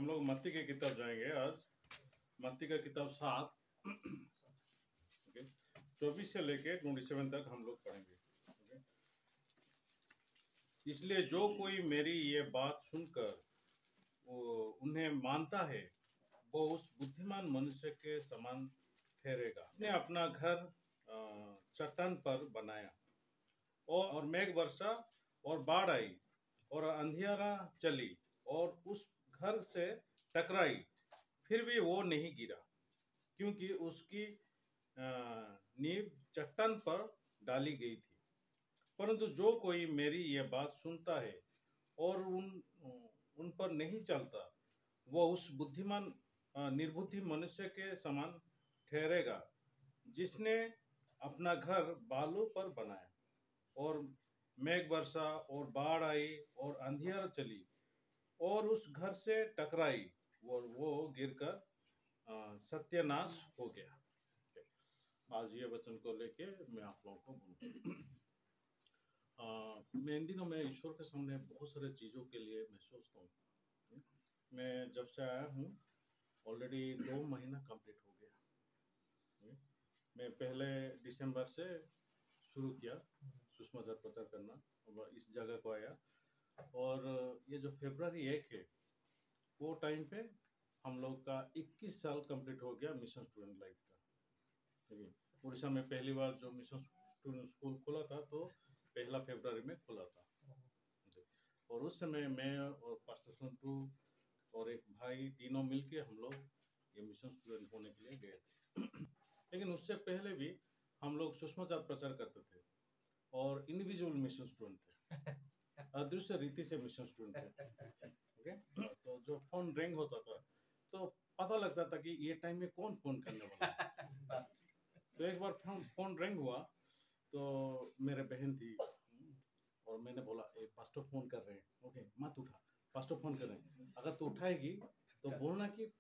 हम लोग मत्ती की किताब जाएंगे आज। मत्ती का किताब 7 ओके 24 से लेके 27 तक हम लोग पढ़ेंगे। ओके, इसलिए जो कोई मेरी ये बात सुनकर वो उन्हें मानता है वो उस बुद्धिमान मनुष्य के समान ठहरेगा। उसने अपना घर चट्टान पर बनाया और मेघ वर्षा और बाढ़ आई और अंधियारा चली और उस घर से टकराई, फिर भी वो नहीं गिरा क्योंकि उसकी नींव चट्टान पर डाली गई थी। परंतु जो कोई मेरी ये बात सुनता है और उन पर नहीं चलता वो उस बुद्धिमान निर्बुद्धि मनुष्य के समान ठहरेगा जिसने अपना घर बालू पर बनाया और मेघ वर्षा और बाढ़ आई और अंधियार चली और उस घर से टकराई और वो गिरकर सत्यानाश हो गया। आज ये वचन को लेके मैं आप लोगों को बोलूँगा। मैं इन दिनों में ईश्वर के सामने बहुत सारे चीज़ों के लिए मैं सोचता हूँ। मैं जब से आया हूँ ऑलरेडी 2 महीना कंप्लीट हो गया। मैं पहले दिसंबर से शुरू किया सुसमाचार प्रचार करना, इस जगह को आया और ये जो फरवरी 1 है वो टाइम पे हम लोग का 21 साल कंप्लीट हो गया मिशन स्टूडेंट लाइफ का। उड़ीसा में पहली बार जो मिशन स्टूडेंट स्कूल खुला था तो 1 फरवरी में खुला था और उस समय मैं और पास्टर संतू और एक भाई तीनों मिलके हम लोग ये मिशन स्टूडेंट होने के लिए गए थे। लेकिन उससे पहले भी हम लोग सुसमाचार प्रचार करते थे और इंडिविजुअल मिशन स्टूडेंट थे, अदृश्य रीति से मिशन स्टूडेंट थे। ओके, तो जो फोन रिंग होता था तो पता लगता था कि ये टाइम में कौन फोन करने वाला है। तो एक बार फोन रिंग हुआ तो मेरे बहन थी और मैंने बोला ए पास्टर फोन कर रहे हैं। ओके मत उठा, पास्टर फोन कर रहे हैं, अगर तू उठाएगी तो बोलना कि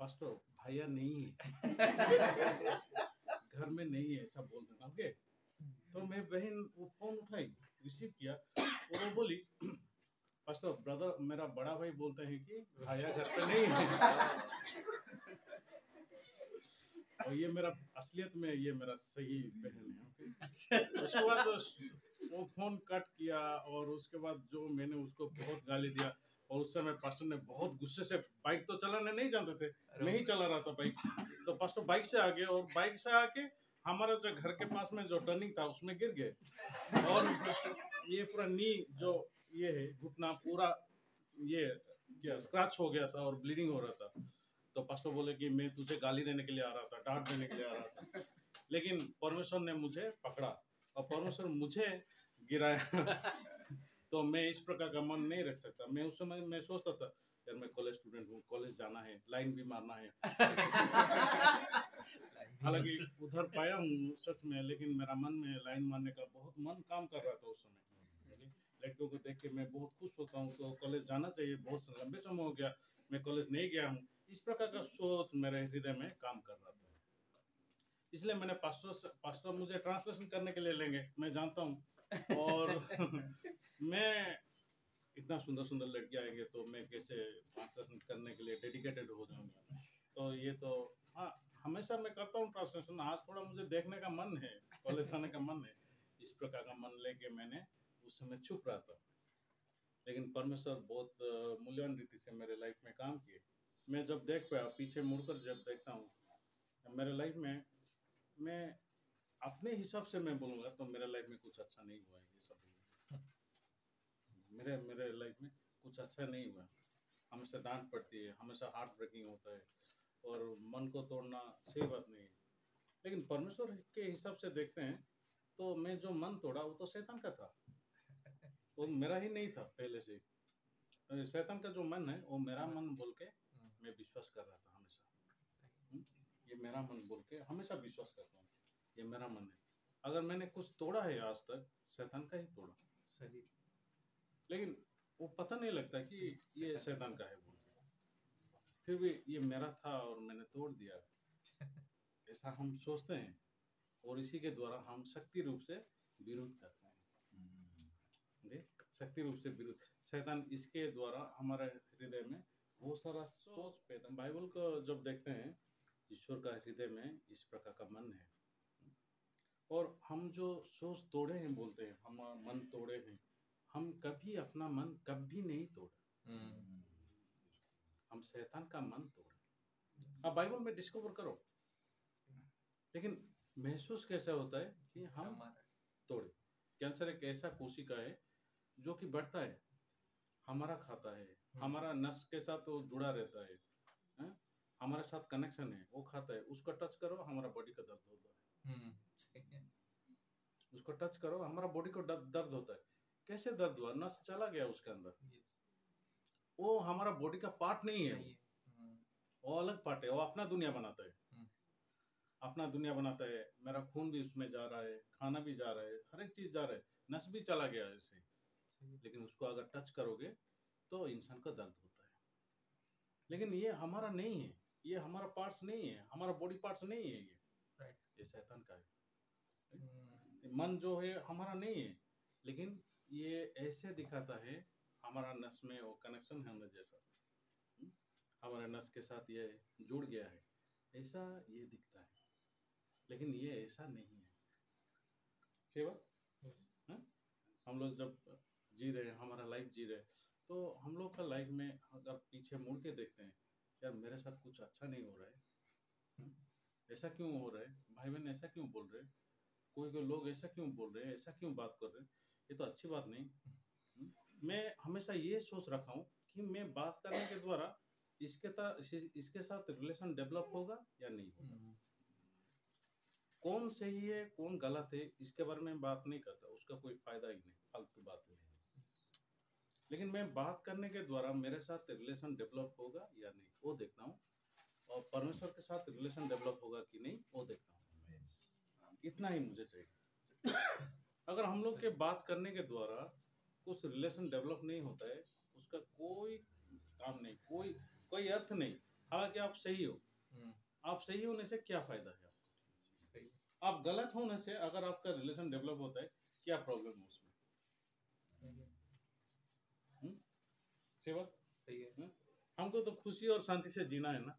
पास्टर भैया नहीं है घर में नहीं है, ऐसा बोल देना। ओके, तो मैं बहन वो फोन उठाई, रिसीव किया और वो बोली पास्टर ब्रदर मेरा बड़ा भाई बोलते हैं कि भैया घर पे नहीं है। और ये मेरा असलियत में ये मेरा सही बहन है। उसके बाद वो फोन कट किया और उसके बाद जो मैंने उसको बहुत गाली दिया और उस समय पास्टर ने बहुत गुस्से से, बाइक तो चलाने नहीं जानते थे, नहीं चला रहा था बाइक, तो पास्टर बाइक से आ गए और बाइक से आके हमारा जो घर के पास में जो टर्निंग था उसमें गिर गए और ये पूरा नी जो ये है घुटना पूरा ये क्या स्क्रैच हो गया था और ब्लीडिंग हो रहा था। तो पास्टर बोले कि मैं तुझे गाली देने के लिए आ रहा था, डांट देने के लिए आ रहा था, लेकिन परमेश्वर ने मुझे पकड़ा और परमेश्वर मुझे गिराया। तो मैं इस प्रकार का मन नहीं रख सकता। मैं उस समय मैं सोचता था यार मैं कॉलेज स्टूडेंट हूँ, कॉलेज जाना है, लाइन भी मारना है। हालांकि उधर पाया हूँ सच में, लेकिन मेरा मन में लाइन मारने का बहुत मन काम कर रहा था उस समय। लड़कियों को देख के मैं बहुत खुश होता हूँ, तो कॉलेज जाना चाहिए, बहुत लंबे समय हो गया मैं कॉलेज नहीं गया हूँ, इस प्रकार का सोच मेरे हृदय में काम कर रहा था। इसलिए मैंने पास्टर मुझे ट्रांसलेशन करने के लिए लेंगे, मैं जानता हूँ और मैं इतना सुंदर सुंदर लड़के आएंगे तो मैं कैसे ट्रांसलेशन करने के लिए डेडिकेटेड हो जाऊंगा। तो ये तो हाँ, हमेशा मैं करता हूँ ट्रांसलेशन, आज थोड़ा मुझे देखने का मन है, कॉलेज आने का मन है, इस प्रकार का मन लेके मैंने उस समय छुप रहा था। लेकिन परमेश्वर बहुत मूल्यवान रीति से मेरे लाइफ में काम किए। मैं जब देख पाया, पीछे मुड़कर जब देखता हूँ मेरे लाइफ में, मैं अपने हिसाब से मैं बोलूँगा तो मेरे लाइफ में कुछ अच्छा नहीं हुआ है। ये सब मेरे लाइफ में कुछ अच्छा नहीं हुआ, हमेशा डांट पड़ती है, हमेशा हार्ट ब्रेकिंग होता है और मन को तोड़ना सही बात नहीं है। लेकिन परमेश्वर के हिसाब से देखते हैं तो मैं जो मन तोड़ा वो तो शैतान का था, वो मेरा ही नहीं था पहले से। शैतान का जो मन है वो मेरा मन बोल के मैं विश्वास कर रहा था हमेशा। ये मेरा मन बोल के हमेशा विश्वास करता हूँ, ये मेरा मन है। अगर मैंने कुछ तोड़ा है आज तक, शैतान का ही तोड़ा सही, लेकिन वो पता नहीं लगता कि ये शैतान का है बोल के, फिर भी ये मेरा था और मैंने तोड़ दिया। ऐसा हम सोचते हैं और इसी के द्वारा हम शक्ति रूप से विरोध करते हैं। शक्ति रूप से विरोध, शैतान इसके द्वारा हमारे हृदय में वो सारा सोच पे बाइबल को जब देखते हैं, ईश्वर का हृदय में इस प्रकार का मन है। और हम जो सोच तोड़े हैं, बोलते हैं हम मन तोड़े हैं, हम कभी अपना मन कभी नहीं तोड़े, हम शैतान का मन तोड़े। अब बाइबल में डिस्कवर करो, लेकिन महसूस कैसा होता है कि हम तोड़े। कैंसर एक ऐसा कोशिका है जो कि बढ़ता है, हमारा खाता है, हमारा नस के साथ वो जुड़ा रहता है, हैं? हमारे साथ कनेक्शन है, वो खाता है, उसका टच करो हमारा बॉडी का दर्द होता है। उसको टच करो हमारा बॉडी को दर्द होता है। कैसे दर्द हुआ? नस चला गया उसके अंदर। वो हमारा बॉडी का पार्ट नहीं है, वो अलग पार्ट है, वो अपना दुनिया बनाता है, अपना दुनिया बनाता है। मेरा खून भी उसमें जा रहा है, खाना भी जा रहा है, हर एक चीज जा रहा है, नस भी चला गया ऐसे। लेकिन उसको अगर टच करोगे तो इंसान का दर्द होता है। लेकिन ये हमारा नहीं है, ये हमारा पार्ट्स नहीं है, हमारा बॉडी पार्ट्स नहीं है, ये शैतान का है। मन जो है हमारा नहीं है, लेकिन ये ऐसे दिखाता है हमारा नस में वो कनेक्शन है अंदर जैसा, हमारे नस के साथ ये जुड़ गया है, ऐसा ये दिखता है। लेकिन ये ऐसा नहीं है। सेवा हम लोग जब जी रहे हैं, हमारा लाइफ जी रहे हैं, तो हम लोग का लाइफ में अगर पीछे मुड़ के देखते हैं, यार मेरे साथ कुछ अच्छा नहीं हो रहा है, ऐसा क्यों हो रहा है, भाई बहन ऐसा क्यों बोल रहे हैं, कोई लोग ऐसा क्यों बोल रहे हैं, ऐसा क्यों बात कर रहे हैं, ये तो अच्छी बात नहीं। मैं हमेशा ये सोच रखा हूँ कि मैं बात करने के द्वारा इसके साथ रिलेशन डेवलप होगा या नहीं होगा, कौन सही है कौन गलत है इसके बारे में बात नहीं करता, उसका कोई फायदा ही नहीं, फालतू बात है। लेकिन मैं बात करने के द्वारा मेरे साथ रिलेशन डेवलप होगा या नहीं वो देखता हूँ, और परमेश्वर के साथ रिलेशन डेवलप होगा कि नहीं वो देखता हूँ। इतना ही मुझे चाहिए। अगर हम लोग के बात करने के द्वारा कुछ रिलेशन डेवलप नहीं होता है, उसका कोई काम नहीं, कोई अर्थ नहीं। हालांकि आप सही हो, आप सही होने से क्या फायदा है आपको, आप गलत होने से अगर आपका रिलेशन डेवलप होता है, क्या प्रॉब्लम है उसमें? सेवा सही है। हमको तो खुशी और शांति से जीना है ना,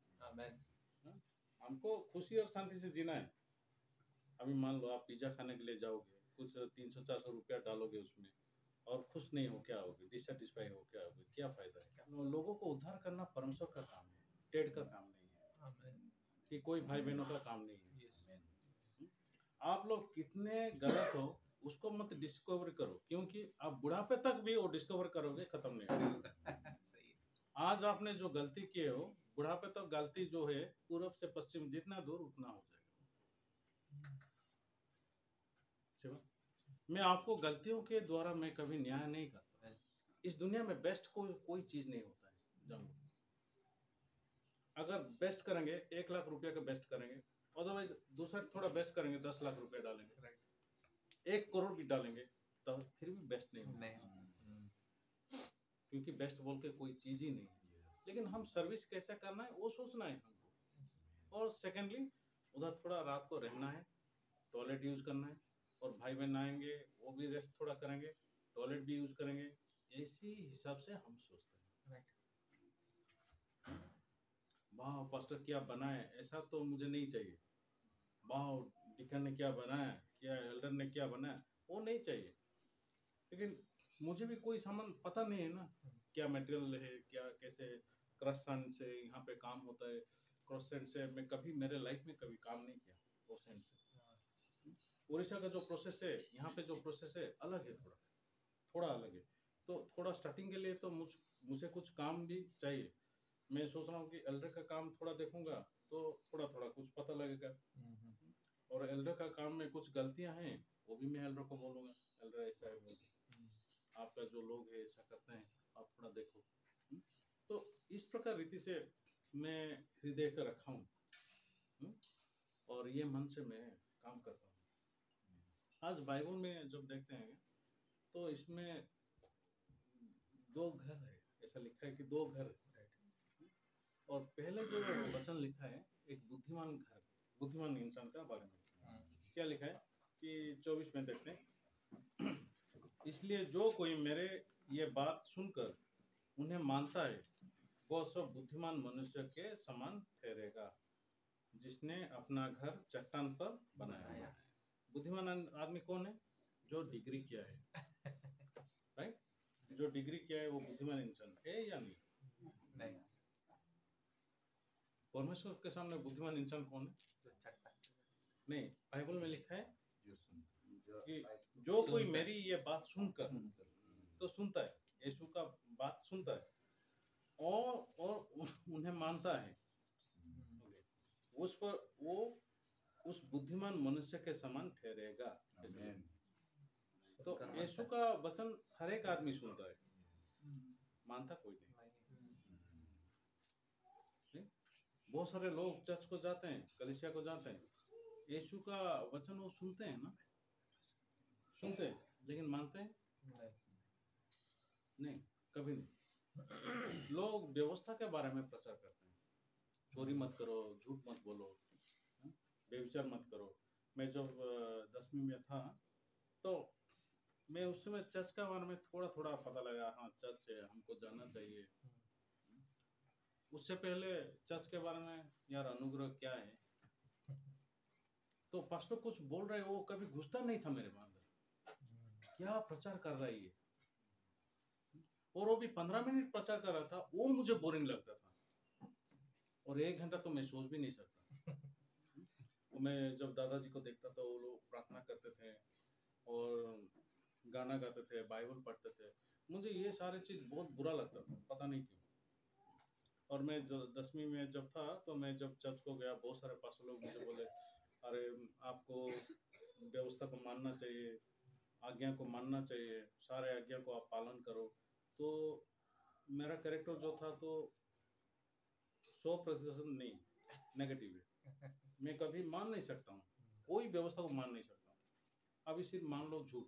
हमको खुशी और शांति से जीना है। अभी मान लो आप पिज्जा खाने के लिए जाओगे, कुछ 300-400 रुपया डालोगे उसमें, और खुश नहीं हो, क्या होगे? डिससेटिस्फाई हो, क्या होगे? क्या फायदा है? लोगों को उद्धार करना परमेश्वर का काम है, टेड का काम नहीं है, कि कोई भाई बहनों का काम नहीं है। आप लोग कितने गलत हो उसको मत डिस्कवर करो, क्योंकि आप बुढ़ापे तक भी वो डिस्कवर करोगे, खत्म नहीं होगा। आज आपने जो गलती किए हो, बुढ़ापे तक गलती जो है पूरब से पश्चिम जितना दूर उतना हो जाएगा। मैं आपको गलतियों के द्वारा मैं कभी न्याय नहीं करता। इस दुनिया में बेस्ट कोई चीज नहीं होता है, जानो। अगर बेस्ट करेंगे 1 लाख रुपया का बेस्ट करेंगे, अदरवाइज दूसरा थोड़ा बेस्ट करेंगे 10 लाख रुपया डालेंगे, 1 करोड़ भी डालेंगे तो फिर भी बेस्ट नहीं होगा, क्योंकि बेस्ट बोल के कोई चीज ही नहीं है। लेकिन हम सर्विस कैसे करना है वो सोचना है हमको। और सेकेंडली उधर थोड़ा रात को रहना है, टॉयलेट यूज करना है, और भाई बहन आएंगे वो भी रेस्ट थोड़ा करेंगे, टॉयलेट भी यूज करेंगे, इसी हिसाब से हम सोचते हैं। वाह पास्टर क्या बनाए, ऐसा तो मुझे नहीं चाहिए। वाह डिकन ने क्या बनाया, क्या एल्डर ने क्या बनाया, वो नहीं चाहिए। लेकिन मुझे भी कोई सामान पता नहीं है ना, क्या मटेरियल है, क्या कैसे क्रॉससेंड से यहाँ पे काम होता है। क्रॉससेंड से मैं कभी मेरे लाइफ में कभी काम नहीं किया। क्रॉससेंड से उड़ीसा का जो प्रोसेस है, यहाँ पे जो प्रोसेस है अलग है, थोड़ा अलग है। तो थोड़ा स्टार्टिंग के लिए तो मुझे कुछ काम भी चाहिए। मैं सोच रहा हूँ कि एल्डर का काम थोड़ा देखूंगा तो थोड़ा थोड़ा कुछ पता लगेगा, और एल्डर का काम में कुछ गलतियां हैं वो भी मैं एल्डर को बोलूंगा, एल्डर ऐसा है, आपका जो लोग है ऐसा करते हैं, आप थोड़ा देखो। तो इस प्रकार रीति से मैं हृदय का रखा हूँ, और ये मन से मैं काम करता हूँ। आज बाइबल में जब देखते हैं तो इसमें 2 घर है, ऐसा लिखा है कि 2 घर है। और पहले जो वचन लिखा है एक बुद्धिमान घर, बुद्धिमान इंसान का बारे में क्या लिखा है कि 24 में देखते हैं। इसलिए जो कोई मेरे ये बात सुनकर उन्हें मानता है वो सब बुद्धिमान मनुष्य के समान ठहरेगा, जिसने अपना घर चट्टान पर बनाया। बुद्धिमान आदमी कौन है? जो डिग्री किया है, राइट? जो डिग्री किया है वो बुद्धिमान इंसान है या नहीं? नहीं। परमेश्वर के सामने बुद्धिमान इंसान कौन है? नहीं, बाइबल में लिखा है कि जो कोई मेरी ये बात सुनकर, तो सुनता है, यीशु का बात सुनता है और उन्हें मानता है, उस पर वो उस बुद्धिमान मनुष्य के समान ठहरेगा। तो यीशु का वचन हर एक आदमी सुनता है, मानता कोई नहीं। बहुत सारे लोग चर्च को जाते हैं, कलीसिया को जाते हैं, यीशु का वचन वो सुनते हैं ना, सुनते हैं, लेकिन मानते हैं नहीं, कभी नहीं। लोग व्यवस्था के बारे में प्रचार करते हैं, चोरी मत करो, झूठ मत बोलो, बेविचार मत करो। मैं जब 10वीं में था तो मैं उस समय चर्च के बारे में थोड़ा थोड़ा पता लगा, हाँ चर्च है, हमको जाना चाहिए। उससे पहले चर्च के बारे में यार अनुग्रह क्या है, तो पास्टर कुछ बोल रहे, वो कभी घुसता नहीं था मेरे अंदर, क्या प्रचार कर रहा है ये, और वो भी 15 मिनट प्रचार कर रहा था, वो मुझे बोरिंग लगता था, और 1 घंटा तो मैं सोच भी नहीं सकता। मैं जब दादाजी को देखता था, वो लोग प्रार्थना करते थे और गाना गाते थे, बाइबल पढ़ते थे, मुझे ये सारे चीज बहुत बुरा लगता था, पता नहीं क्यों। और मैं जब 10वीं में जब था, तो मैं जब चर्च को गया, बहुत सारे पास्टर लोग मुझे बोले, अरे आपको व्यवस्था को मानना चाहिए, आज्ञा को मानना चाहिए, सारे आज्ञा को आप पालन करो। तो मेरा कैरेक्टर जो था तो 100% नहीं, नेगेटिव है। मैं कभी मान नहीं सकता हूँ, कोई व्यवस्था को मान नहीं सकता हूँ। अभी सिर्फ मान लो झूठ,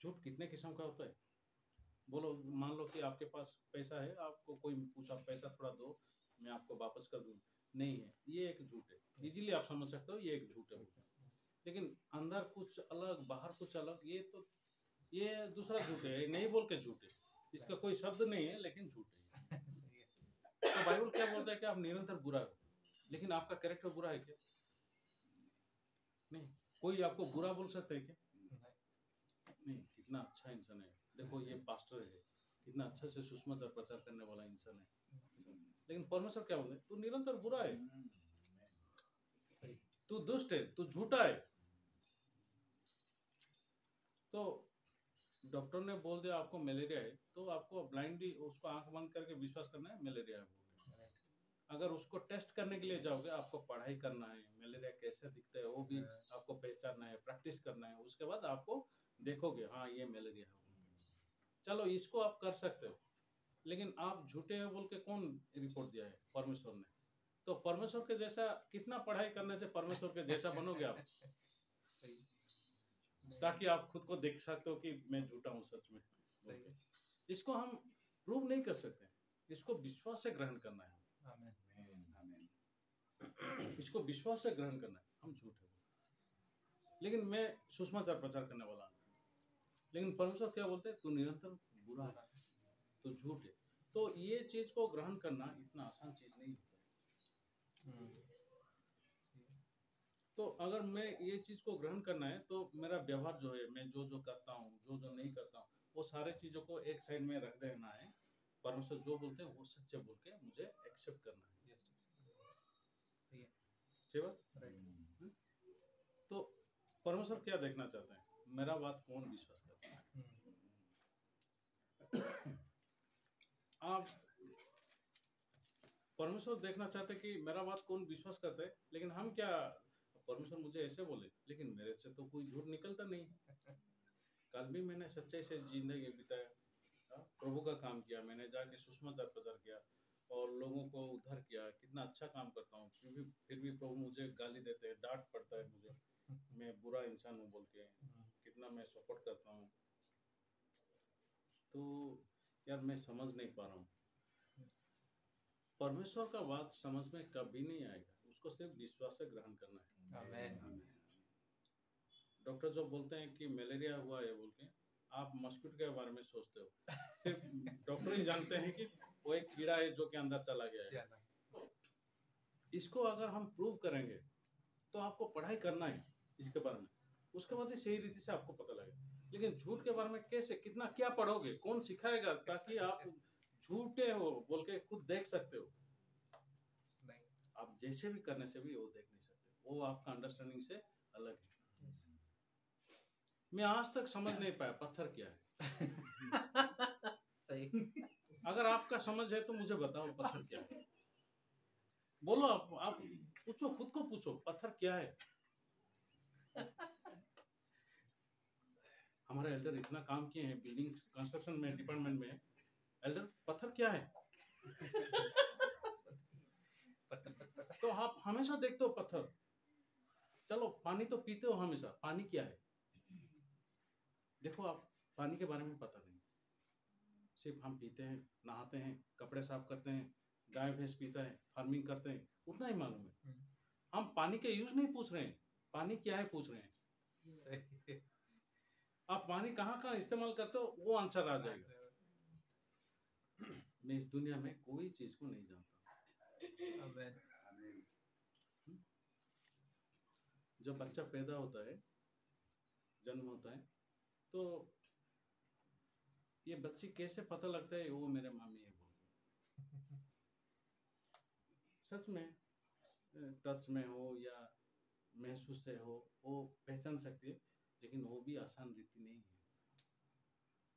झूठ कितने किस्म का होता है? बोलो, मान लो कि आपके पास पैसा है, आपको कोई पूछा पैसा थोड़ा दो, मैं आपको वापस कर दूं, नहीं है, ये एक झूठ है। इजीली आप समझ सकते हो ये एक झूठ है। लेकिन अंदर कुछ अलग, बाहर कुछ अलग, ये दूसरा झूठ है, नहीं बोल के झूठ है, इसका कोई शब्द नहीं है लेकिन झूठ है। तो बाइबल क्या बोलता है कि आप निरंतर बुरा हो, लेकिन आपका कैरेक्टर बुरा है क्या? नहीं। कोई आपको बुरा बोल सकता है क्या? नहीं। कितना अच्छा इंसान है, देखो ये पास्टर है, कितना अच्छा से सुसमाचार प्रचार करने वाला इंसान है, लेकिन परमेश्वर क्या बोलते हैं? तू निरंतर बुरा है, तू दुष्ट है, तू झूठा है। तो डॉक्टर ने बोल दिया आपको मलेरिया है, तो आपको ब्लाइंडली उसको आंख बंद करके विश्वास करना है मलेरिया है बोल के। अगर उसको टेस्ट करने के लिए जाओगे, आपको पढ़ाई करना है, मलेरिया कैसे दिखता है वो भी आपको पहचानना है, प्रैक्टिस करना है, उसके बाद आपको देखोगे हाँ ये मलेरिया है। चलो इसको आप कर सकते हो, लेकिन आप झूठे हैं बोल के कौन रिपोर्ट दिया है? परमेश्वर ने। तो परमेश्वर के जैसा कितना पढ़ाई करने से परमेश्वर के जैसा बनोगे आप, ताकि आप खुद को देख सकते हो कि मैं झूठा हूँ सच में। इसको हम प्रूव नहीं कर सकते, इसको विश्वास से ग्रहण करना है। इसको विश्वास से ग्रहण करना है, हम झूठे हो, लेकिन मैं सुसमाचार प्रचार करने वाला हूँ, लेकिन परमेश्वर क्या बोलते हैं? तू निरंतर बुरा है, तो झूठ है। तो ये चीज को ग्रहण करना इतना आसान चीज नहीं होता है। तो अगर मैं ये चीज को ग्रहण करना है, तो मेरा व्यवहार जो है, मैं जो जो करता हूँ, जो जो नहीं करता हूँ, वो सारे चीजों को एक साइड में रख देना है। परमेश्वर जो बोलते हैं वो सच्चे बोल के मुझे एक्सेप्ट करना है। ठीक है? तो परमेश्वर क्या देखना चाहते हैं? मेरा बात कौन विश्वास करता है? आप परमेश्वर देखना चाहते कि मेरा बात कौन विश्वास करता है, लेकिन हम क्या, परमेश्वर मुझे ऐसे बोले, लेकिन मेरे से तो कोई झूठ निकलता नहीं। कल भी मैंने सच्चाई से जिंदगी बिताया, प्रभु का काम किया, मैंने जाके सुसमाचार प्रचार किया और लोगों को उद्धार किया, कितना अच्छा काम करता हूँ, फिर भी प्रभु मुझे गाली देते हैं, डांट पड़ता है मुझे, मैं बुरा इंसान हूँ बोल के, कितना मैं सपोर्ट करता हूँ। तो यार मैं समझ नहीं पा रहा हूँ, परमेश्वर का बात समझ में कभी नहीं आएगा, उसको सिर्फ विश्वास से ग्रहण करना है। डॉक्टर जो बोलते हैं कि मलेरिया हुआ है बोल के, आप मस्किटो के बारे में सोचते हो, सिर्फ डॉक्टर ही जानते हैं कि वो एक कीड़ा है जो कि अंदर चला गया है। इसको अगर हम प्रूव करेंगे तो आपको पढ़ाई करना है इसके बारे में, उसके बाद ही सही रीति से आपको पता लगेगा। लेकिन झूठ के बारे में कैसे, कितना, क्या पढ़ोगे, कौन सिखाएगा ताकि आप झूठे हो बोल के खुद देख सकते हो? नहीं, आप जैसे भी करने से भी वो देख नहीं सकते, वो आपका अंडरस्टैंडिंग से अलग है। मैं आज तक समझ नहीं पाया पत्थर क्या है। सही। अगर आपका समझ है तो मुझे बताओ पत्थर क्या है। बोलो, आप पूछो, खुद को पूछो पत्थर क्या है। हमारे एल्डर इतना काम किए हैं बिल्डिंग कंस्ट्रक्शन में, डिपार्टमेंट में। एल्डर, पत्थर क्या है? तो आप हमेशा देखते हो पत्थर। चलो, पानी तो पीते हो हमेशा, पानी क्या है? देखो, आप पानी के बारे में पता नहीं, सिर्फ हम पीते हैं, नहाते हैं, कपड़े साफ करते हैं, गाय भैंस पीता है, फार्मिंग करते हैं, उतना ही मालूम है। हम पानी के यूज नहीं पूछ रहे हैं, पानी क्या है पूछ रहे हैं। आप पानी कहाँ कहाँ इस्तेमाल करते हो वो आंसर आ जाएगा। मैं इस दुनिया में कोई चीज को नहीं जानता। जब बच्चा पैदा होता है, जन्म होता है, तो ये बच्चे कैसे पता लगता है वो मेरे मम्मी है बोल। सच में टच में हो या महसूस से हो, वो पहचान सकती है, लेकिन वो भी आसान रीति नहीं है।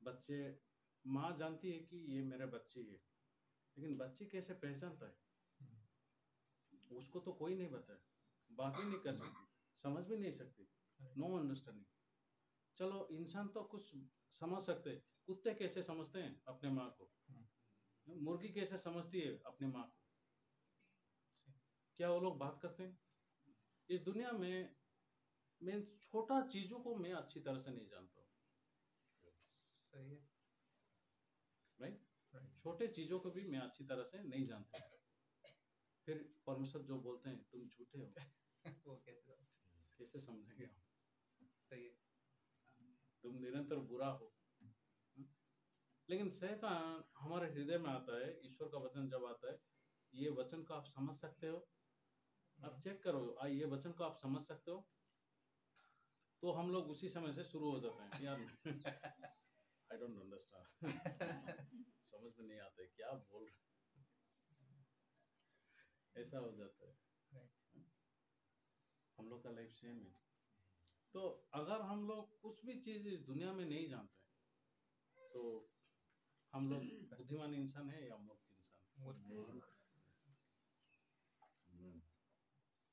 बच्चे, माँ जानती है कि ये मेरे बच्चे है, लेकिन बच्ची कैसे पहचानता है उसको तो कोई नहीं बताया, बात ही नहीं कर सकती, समझ भी नहीं सकती, नो अंडरस्टैंडिंग। चलो, इंसान तो कुछ समझ सकते, कुत्ते कैसे समझते हैं अपने माँ को, मुर्गी कैसे समझती है अपनी माँ को, क्या वो लोग बात करते हैं? इस दुनिया में मैं छोटा चीजों को मैं अच्छी तरह से नहीं जानता हूँ। सही है, राइट? छोटे चीजों को भी मैं अच्छी तरह से नहीं जानता। फिर परमेश्वर जो बोलते हैं तुम झूठे हो, वो कैसे समझेंगे हम? सही है, तुम निरंतर बुरा हो। लेकिन शैतान हमारे हृदय में आता है, ईश्वर का वचन जब आता है, ये वचन को आप समझ सकते हो, आप चेक करो, ये वचन को आप समझ सकते हो, तो हम लोग उसी समय से शुरू हो जाते हैं यार आई डोंट अंडरस्टैंड, समझ में नहीं आता है क्या बोल रहे, ऐसा हो जाता है। हम लोग का लाइफ सेम है। तो अगर हम लोग कुछ भी चीज इस दुनिया में नहीं जानते तो हम लोग बुद्धिमान इंसान है या मूर्ख इंसान?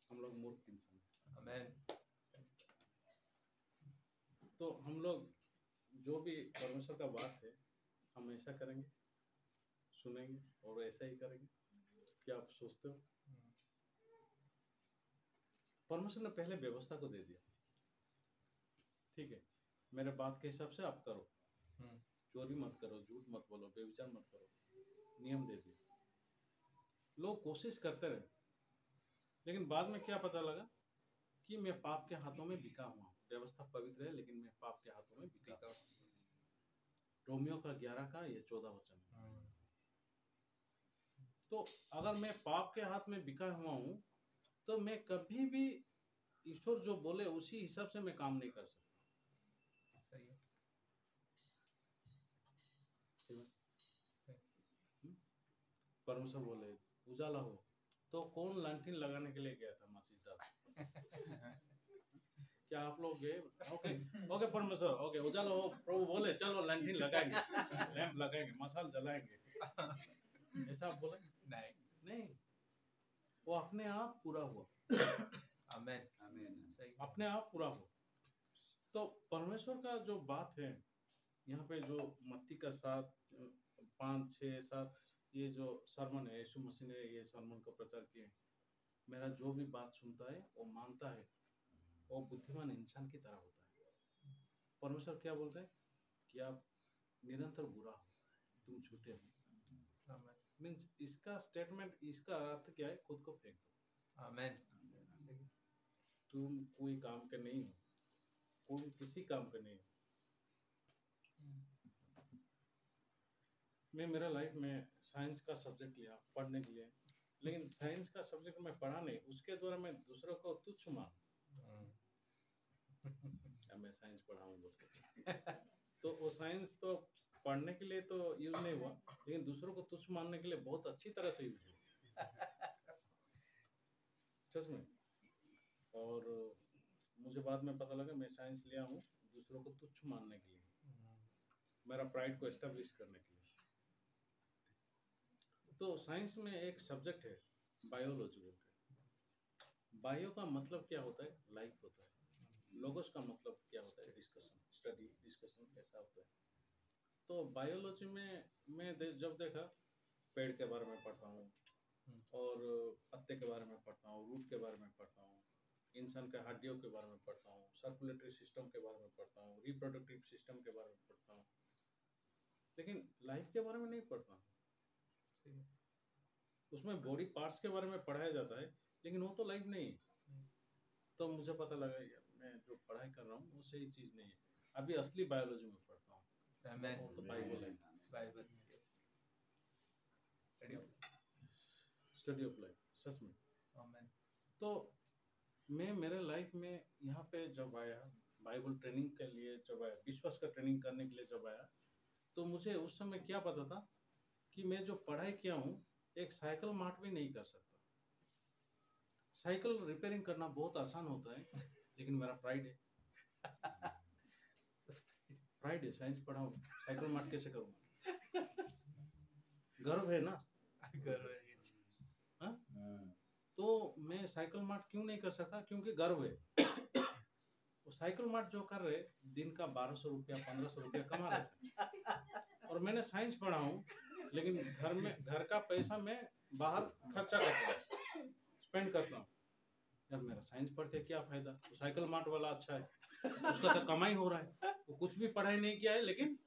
हम लोग मूर्ख इंसान। तो हम लोग जो भी परमेश्वर का बात है हम ऐसा करेंगे, सुनेंगे और ऐसा ही करेंगे। क्या आप सोचते हो? परमेश्वर ने पहले व्यवस्था को दे दिया, ठीक है, मेरे बात के हिसाब से आप करो, चोरी मत करो, झूठ मत बोलो, बेविचार मत करो, नियम दे दिए। लोग कोशिश करते रहे, लेकिन बाद में क्या पता लगा कि मैं पाप के हाथों में बिका हुआ हूँ। व्यवस्था पवित्र है लेकिन मैं पाप के हाथों में बिका हुआ हूँ। रोमियो का 11 का ये 14 वचन है। तो अगर मैं पाप के हाथ में बिका हुआ हूँ तो मैं कभी भी ईश्वर जो बोले उसी हिसाब से मैं काम नहीं कर सकता। सही है, परमेश्वर बोले उजाला हो, तो कौन लालटेन लगाने के लिए गया था माचिस डाल? क्या आप लोग गए? ओके ओके परमेश्वर, ओके उजाला हो, प्रभु बोले चलो लालटेन लगाएंगे, लैंप लगाएंगे, मसाल जलाएंगे, ऐसा आप बोले? नहीं, वो अपने आप पूरा हुआ। आमेन, अपने आप पूरा हुआ। तो परमेश्वर का जो बात है यहाँ पे, जो मत्ती का 7, 5, 6, 7 ये जो सरमन है, यीशु मसीह ने ये सरमन को प्रचार किए, मेरा जो भी बात सुनता है वो मानता है वो बुद्धिमान इंसान की तरह होता है। परमेश्वर क्या बोलता है कि आप निरंतर बुरा हो, तुम झूठे हो। मीन्स इसका स्टेटमेंट, इसका अर्थ क्या है? खुद को फेंक दो। आमेन, तुम कोई काम के नहीं हो, कोई किसी काम के नहीं हो। मैं मेरा लाइफ में साइंस का सब्जेक्ट लिया पढ़ने के लिए, लेकिन साइंस का सब्जेक्ट मैं पढ़ा नहीं, उसके द्वारा मैं दूसरों को तुच्छ मान, मैं साइंस पढ़ा हूँ बोल के। तो वो साइंस तो पढ़ने के लिए तो यूज नहीं हुआ, लेकिन दूसरों को तुच्छ मानने के लिए बहुत अच्छी तरह से यूज हुआ, सच में। और मुझे बाद में पता लगा मैं साइंस लिया हूँ दूसरों को तुच्छ मानने के लिए, मेरा प्राइड को एस्टेब्लिश करने के लिए। तो साइंस में एक सब्जेक्ट है बायोलॉजी बोल के। बायो का मतलब क्या होता है? लाइफ होता है। लोगोस का मतलब क्या होता है? डिस्कशन, स्टडी, डिस्कशन कैसा होता है। तो बायोलॉजी में मैं जब देखा, पेड़ के बारे में पढ़ता हूँ और पत्ते के बारे में पढ़ता हूँ, रूट के बारे में पढ़ता हूँ, इंसान के हड्डियों के बारे में पढ़ता हूँ, सर्कुलेटरी सिस्टम के बारे में पढ़ता हूँ, रिप्रोडक्टिव सिस्टम के बारे में पढ़ता हूँ, लेकिन लाइफ के बारे में नहीं पढ़ता हूँ। उसमें बॉडी पार्ट्स के बारे में पढ़ाया जाता है, लेकिन वो तो लाइफ नहीं है। तो मुझे पता लगा यार मैं जो पढ़ाई कर रहा हूँ वो सही चीज नहीं है। अभी असली बायोलॉजी में पढ़ता हूँ, वो तो बाइबल है, स्टडी ऑफ लाइफ, सच में। तो मैं मेरे लाइफ में यहाँ पे जब आया, बाइबल ट्रेनिंग के लिए जब आया, विश्वास का ट्रेनिंग करने के लिए जब आया, तो मुझे उस समय क्या पता था कि मैं जो पढ़ाई किया हूँ एक साइकिल मार्ट भी नहीं कर सकता। साइकिल रिपेयरिंग करना बहुत आसान होता है, लेकिन मेरा प्राइड है, प्राइड है, साइंस पढ़ा हूँ, साइकिल मार्ट कैसे करूँगा? गर्व है ना, गर्व है। हाँ? तो मैं साइकिल मार्ट क्यों नहीं कर सकता? क्योंकि गर्व है। वो साइकिल मार्ट जो कर रहे दिन का 1200 रुपया 1500 रुपया कमा रहे, और मैंने साइंस पढ़ा हूँ, लेकिन घर का पैसा मैं बाहर खर्चा करता हूँ, स्पेंड करता हूँ। यार मेरा साइंस पढ़ के क्या फायदा? तो साइकिल मार्ट वाला अच्छा है, उसका तो कमाई हो रहा है, वो कुछ भी पढ़ाई नहीं किया है लेकिन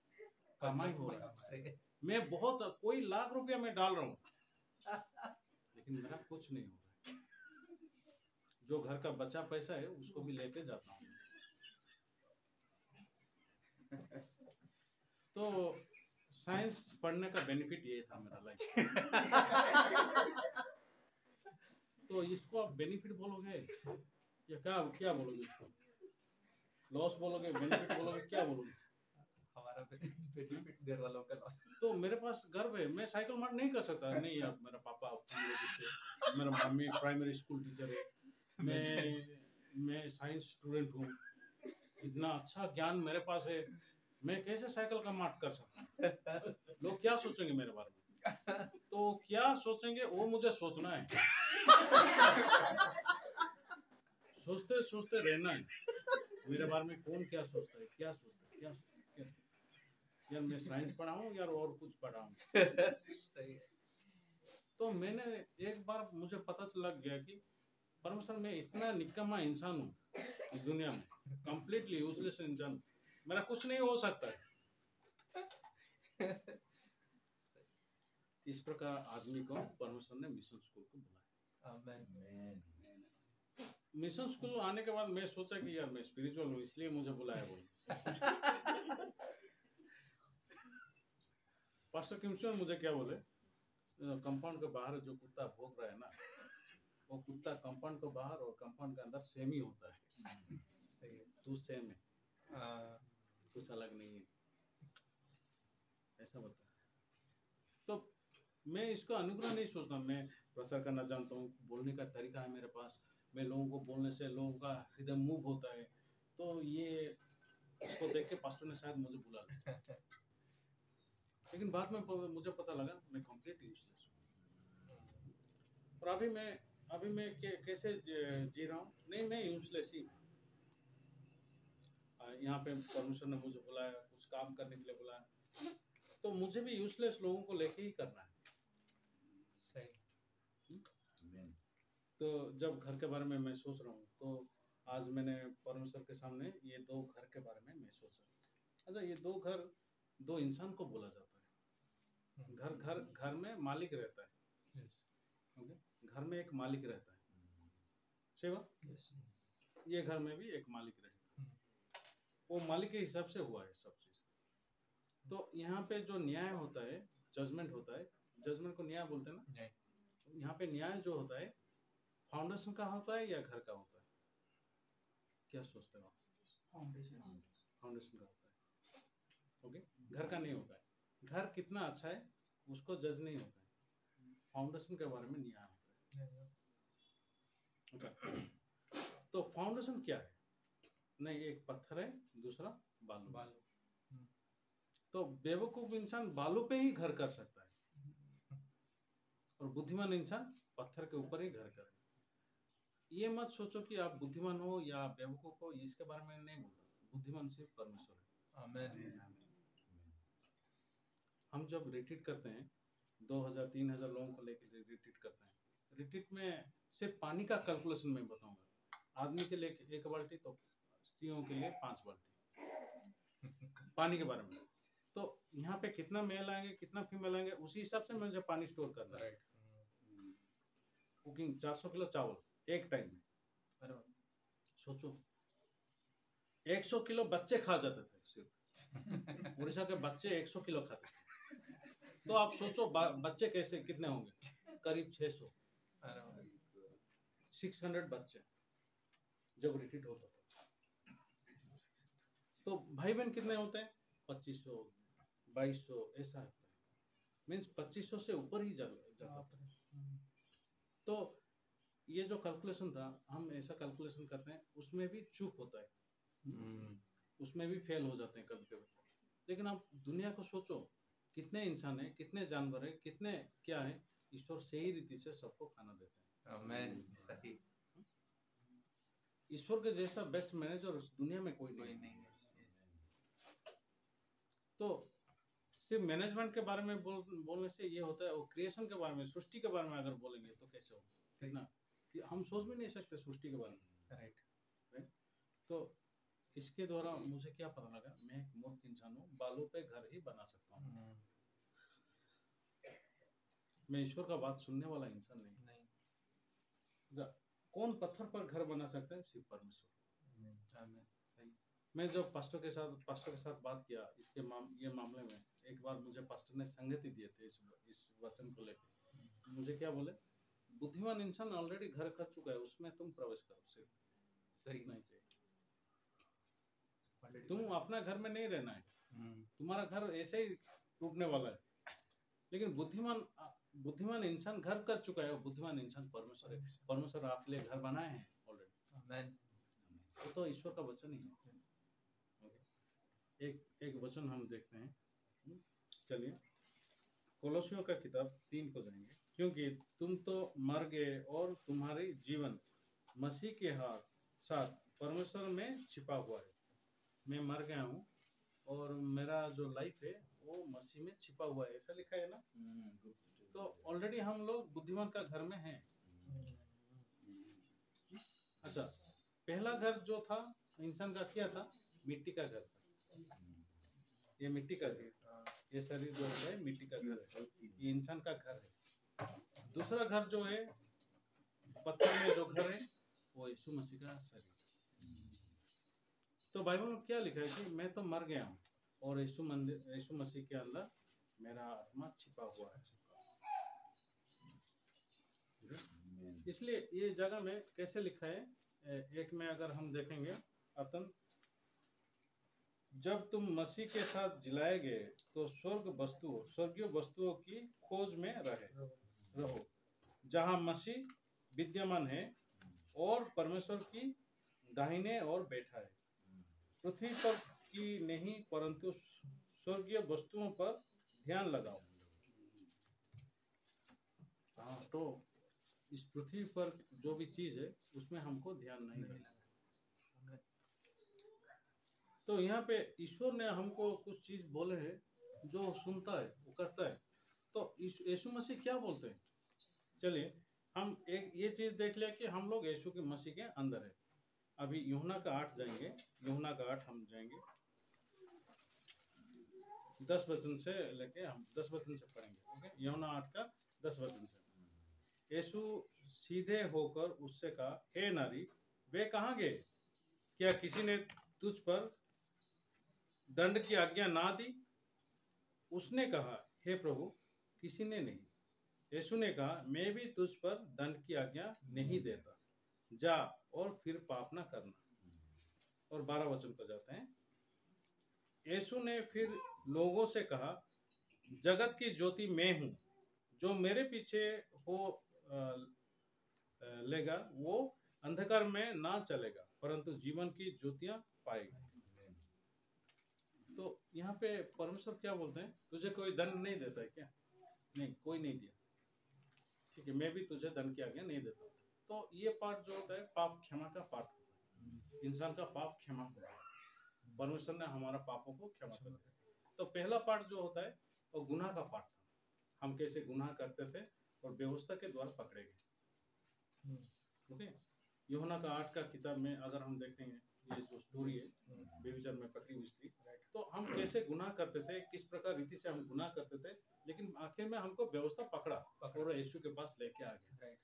कमाई हो रहा है। मैं बहुत कोई लाख रुपया मैं डाल रहा हूँ, लेकिन मेरा कुछ नहीं हो रहा है। जो घर का बचा पैसा है उसको भी लेके जाता हूँ। तो साइंस पढ़ने का बेनिफिट ये था मेरा लाइफ। तो इसको आप बेनिफिट बोलोगे या क्या बोलोगे? इसको लॉस बोलोगे, बेनिफिट बोलोगे, क्या बोलोगे? हमारा बेनिफिट घर वालों का लॉस। तो मेरे पास गर्व है, मैं साइकिल मार्ट नहीं कर सकता। नहीं यार, मेरा पापा है, मेरा मम्मी प्राइमरी स्कूल टीचर है, मैं साइंस स्टूडेंट हूँ, इतना अच्छा ज्ञान मेरे पास है, मैं कैसे साइकिल का मार्ट कर सकता हूँ? लोग क्या सोचेंगे मेरे बारे में? तो क्या सोचेंगे वो मुझे सोचना है, सोचते सोचते रहना है मेरे बारे में, कौन क्या सोचता है, क्या सोचता है, क्या यार मैं साइंस पढ़ा हूँ यार और कुछ पढ़ा हूँ। सही है। तो मैंने एक बार मुझे पता लग गया कि परमेश्वर मैं इतना निकम्मा इंसान हूँ इस दुनिया में, कंप्लीटली यूजलेस इंसान, मेरा कुछ नहीं हो सकता है। इस प्रकार आदमी को परमेश्वर ने मिशन स्कूल को बुलाया। मिशन स्कूल आने के बाद मैं सोचा कि यार मैं स्पिरिचुअल हूँ इसलिए मुझे बुलाया बोल। पास्टर किमसन मुझे क्या बोले, कंपाउंड के बाहर जो कुत्ता भौंक रहा है ना, वो कुत्ता कंपाउंड के बाहर और कंपाउंड के अंदर सेम ही होता है। सही है, तू सेम है, कुछ अलग नहीं है, ऐसा बता। तो मैं इसको अनुग्रह नहीं सोचता, मैं प्रचार करना जानता हूँ, बोलने का तरीका है मेरे पास, मैं लोगों को बोलने से लोगों का हृदय मूव होता है, तो ये उसको देख के पास्टर ने शायद मुझे बुला लिया। लेकिन बाद में मुझे पता लगा मैं कंप्लीट यूजलेस हूँ, और अभी मैं कैसे जी रहा हूँ? नहीं, मैं यूजलेस ही हूँ। यहाँ पे परमेश्वर ने मुझे बुलाया, कुछ काम करने के लिए बुलाया, तो मुझे भी यूजलेस लोगों को लेके ही करना है। सही। तो जब घर के बारे में मैं सोच रहा हूँ, तो आज मैंने परमेश्वर के सामने ये 2 घर के बारे में मैं सोच रहा हूँ। अच्छा, ये 2 घर 2 इंसान को बोला जाता है। घर में मालिक रहता है, घर में एक मालिक रहता है, सेवा, ये घर में भी एक मालिक रहेगा, वो मालिक के हिसाब से हुआ है सब चीज। तो यहाँ पे जो न्याय होता है जजमेंट होता है, जजमेंट को न्याय बोलते हैं ना, नहीं। यहाँ पे न्याय जो होता है फाउंडेशन का होता है या घर का होता है? क्या सोचते हो आप? फाउंडेशन का होता है, ओके, घर का नहीं होता है। घर कितना अच्छा है उसको जज नहीं होता है, फाउंडेशन के बारे में न्याय होता है। अच्छा, तो फाउंडेशन क्या है? नहीं, एक पत्थर है, दूसरा बालू है। तो बेवकूफ इंसान बालू पे ही घर कर सकता है और बुद्धिमान इंसान पत्थर के ऊपर ही घर करे। ये मत सोचो कि आप बुद्धिमान हो या बेवकूफ हो, इसके बारे में नहीं बोलता। बुद्धिमान सिर्फ परमेश्वर है। आमीन। हम जब रिट्रीट करते हैं 2000-3000 लोगों को लेकर रिट्रीट करते हैं, रिट्रीट में सिर्फ पानी का कैलकुलेशन मैं बताऊंगा। आदमी के लिए 1 बाल्टी, तो स्त्रियों के लिए 5 बाल्टी पानी के बारे में। तो यहाँ पे कितना मेल आएंगे कितना फीमेल आएंगे उसी हिसाब से मुझे पानी स्टोर करना है। कुकिंग 400 किलो चावल एक टाइम में, सोचो 100 किलो बच्चे खा जाते थे सिर्फ उड़ीसा के बच्चे 100 किलो खाते थे। तो आप सोचो बच्चे कैसे कितने होंगे, करीब 600 600 बच्चे जब रिट्रीट होता था। तो भाई बहन कितने होते हैं? 2500 2200 ऐसा होता है, मीन्स 2500 से ऊपर ही जाता था। तो ये जो कैलकुलेशन था, हम ऐसा कैलकुलेशन करते हैं, उसमें भी चूक होता है, उसमें भी फेल हो जाते हैं कभी कभी। लेकिन आप दुनिया को सोचो, कितने इंसान है, कितने जानवर है, कितने क्या है, ईश्वर सही रीति से सबको खाना देते हैं। आमीन। सही। ईश्वर के जैसा बेस्ट मैनेजर उस दुनिया में कोई नहीं है। तो सिर्फ मैनेजमेंट के बारे में बोलने से ये होता है, वो क्रिएशन के बारे में, सृष्टि के बारे में अगर बोलेंगे तो कैसे होगा, ठीक ना? कि हम सोच भी नहीं सकते सृष्टि के बारे में, राइट? तो इसके द्वारा मुझे क्या पता लगा, मैं एक मूर्ख इंसान हूँ, बालों पे घर ही बना सकता हूँ। मैं ईश्वर का बात सुनने वाला इंसान नहीं। कौन पत्थर पर घर बना सकता है? सिर्फ परमेश्वर। मैं जब पास्टर के साथ बात किया ये मामले में, एक बार मुझे पास्टर ने संगति दिए थे इस वचन को लेकर। मुझे क्या बोले, बुद्धिमान इंसान ऑलरेडी घर कर चुका है, उसमें तुम प्रवेश करो, सिर्फ सही नहीं चाहिए। तुम अपना घर में नहीं रहना है, तुम्हारा घर ऐसे ही टूटने वाला है। लेकिन बुद्धिमान इंसान घर कर चुका है, बुद्धिमान इंसान परमेश्वर है। परमेश्वर आपके लिए घर बनाए हैं ऑलरेडी, तो ईश्वर का वचन ही है। एक वचन हम देखते हैं, चलिए कोलोसियों का किताब 3 को जाएंगे। क्योंकि तुम तो मर गए और तुम्हारी जीवन मसीह के साथ परमेश्वर में छिपा हुआ है। मैं मर गया हूँ और मेरा जो लाइफ है वो मसीह में छिपा हुआ है, ऐसा लिखा है ना। तो ऑलरेडी हम लोग बुद्धिमान का घर में हैं। अच्छा, पहला घर जो था इंसान का क्या था? मिट्टी का घर था। ये मिट्टी का घर, ये शरीर जो है मिट्टी का घर है, ये इंसान का घर है। दूसरा घर जो है पत्थर में जो घर है वो यीशु मसीह का शरीर। तो बाइबल में क्या लिखा है कि मैं तो मर गया हूँ और यीशु मसीह के अंदर मेरा आत्मा छिपा हुआ है। इसलिए ये जगह में कैसे लिखा है, एक में अगर हम देखेंगे, जब तुम मसीह के साथ जिलाए गए तो स्वर्गीय वस्तुओं की खोज में रहो, जहां मसीह विद्यमान है और परमेश्वर की दाहिने ओर बैठा है। पृथ्वी पर की नहीं परंतु स्वर्गीय वस्तुओं पर ध्यान लगाओ। हाँ, तो इस पृथ्वी पर जो भी चीज है उसमें हमको ध्यान नहीं देना। तो यहाँ पे ईश्वर ने हमको कुछ चीज बोले हैं, जो सुनता है वो करता है। तो यीशु मसीह क्या बोलते हैं? चलिए हम एक ये चीज देख लिया कि हम लोग यीशु के मसीह के अंदर है। अभी यूहन्ना का 8 जाएंगे, यूहन्ना का 8 हम जाएंगे, 10 वचन से लेके हम 10 वचन से पढ़ेंगे। ओके, यूहन्ना 8 का 10 वचन से। यीशु सीधे होकर उससे कहा, हे नारी, वे कहाँ गए? क्या किसी ने तुझ पर दंड की आज्ञा ना दी? उसने कहा, हे प्रभु, किसी ने नहीं। यीशु ने कहा, मैं भी तुझ पर दंड की आज्ञा नहीं देता, जा और फिर पाप ना करना। और 12 वचन पर जाते हैं। यीशु ने फिर लोगों से कहा, जगत की ज्योति मैं हूँ, जो मेरे पीछे हो लेगा वो अंधकार में ना चलेगा, परंतु जीवन की ज्योतियां पाएगा। तो यहाँ पे परमेश्वर क्या बोलते हैं, तुझे कोई दंड नहीं देता है क्या? नहीं, कोई नहीं दिया। ठीक है, मैं भी तुझे दंड की आज्ञा नहीं देता। तो ये पाठ जो होता है पाप क्षमा का पाठ होता है। इंसान का पाप क्षमा होता है, परमेश्वर ने हमारा पापों को क्षमा कर दिया। तो पहला पाठ जो होता है वो गुनाह का पाठ था, हम कैसे गुनाह करते थे और व्यवस्था के द्वारा पकड़े गए। ओके, यूहन्ना का 8 का किताब में अगर हम देखते हैं ये जो स्टोरी है बेविचार में पकड़ी हुई स्त्री, तो हम कैसे गुनाह करते थे, किस प्रकार रीति से हम गुनाह करते थे, लेकिन आखिर में हमको व्यवस्था पकड़ा और यीशु के पास लेके आ गया।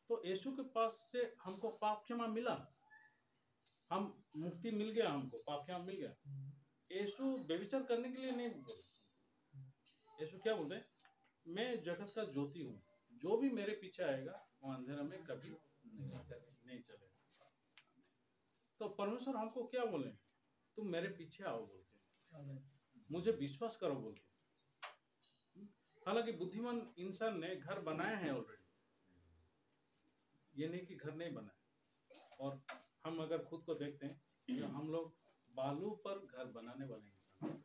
तो यीशु के पास से हमको पाप क्षमा मिला, हम मुक्ति मिल गया, हमको पाप क्षमा मिल गया। यीशु व्यभिचार करने के लिए नहीं बोले। यीशु क्या बोलते हैं, मैं जगत का ज्योति हूँ, जो भी मेरे पीछे आएगा वो अंधेरा में कभी नहीं चलेगा। तो परमेश्वर हमको क्या बोले, तुम मेरे पीछे आओ बोल के, मुझे विश्वास करो बोल के। हालांकि बुद्धिमान इंसान ने घर बनाया है ऑलरेडी, ये नहीं कि घर नहीं बना। और हम अगर खुद को देखते हैं तो हम लोग बालू पर घर बनाने वाले इंसान,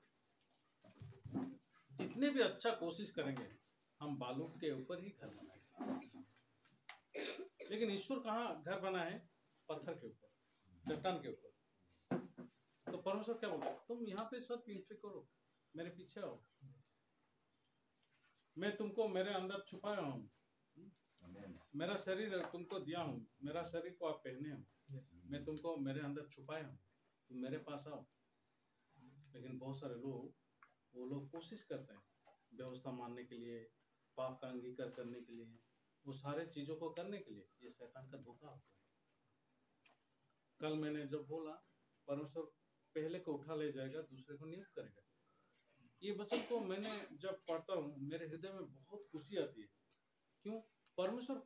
जितने भी अच्छा कोशिश करेंगे हम बालू के ऊपर ही घर बनाएंगे। लेकिन ईश्वर कहाँ घर बना है, पत्थर के ऊपर, चट्टान के ऊपर। तो परमेश्वर क्या बोलता है, तुम यहाँ पे सब एंट्री करो, मेरे पीछे आओ, मैं तुमको मेरे अंदर छुपाया हूँ, मेरा शरीर तुमको दिया हूँ, मेरा शरीर को आप पहने हो, मैं तुमको मेरे अंदर छुपाया हूँ, तुम मेरे पास आओ। लेकिन बहुत सारे लोग वो लोग कोशिश करते हैं व्यवस्था मानने के लिए, पाप का अंगीकार करने के लिए, वो सारे चीजों को करने के लिए। ये शैतान का धोखा होता है। कल मैंने जब बोला परमेश्वर पहले को उठा ले जाएगा, दूसरे को नियुक्त करेगा, ये वचन को मैंने जब पढ़ता हूँ मेरे हृदय में बहुत खुशी आती है। क्यों? परमेश्वर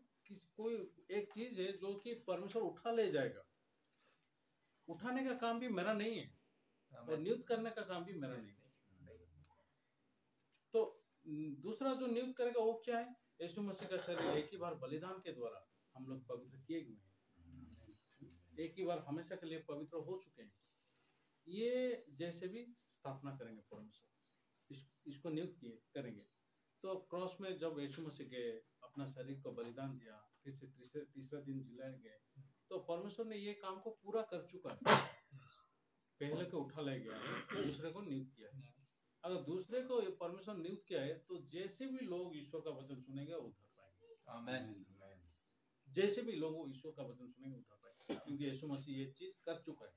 कोई एक चीज है जो कि परमेश्वर उठा ले जाएगा, उठाने का काम भी मेरा नहीं है और नियुक्त करने का काम भी मेरा नहीं है। तो दूसरा जो नियुक्त करेगा वो क्या है, यीशु मसीह का शरीर एक ही बार बलिदान के द्वारा हम लोग पवित्र किए गए हैं, एक ही बार हमेशा के लिए पवित्र हो चुके हैं। ये जैसे भी स्थापना करेंगे परमेश्वर, इसको नियुक्त किए करेंगे। तो क्रॉस में जब यीशु मसीह गए, अपना शरीर को बलिदान दिया, फिर से तीसरा दिन जिलाए गए, तो परमेश्वर ने ये काम को पूरा कर चुका है। पहले को उठा ले गया है, दूसरे को नियुक्त किया है। अगर दूसरे को परमेश्वर नियुक्त किया है तो जैसे भी लोग ईश्वर का वचन सुनेंगे उधर पाएंगे। आमीन। जैसे भी लोग ईश्वर का वचन सुनेंगे उधर पाएंगे, क्योंकि यीशु मसीह ये चीज कर चुका है।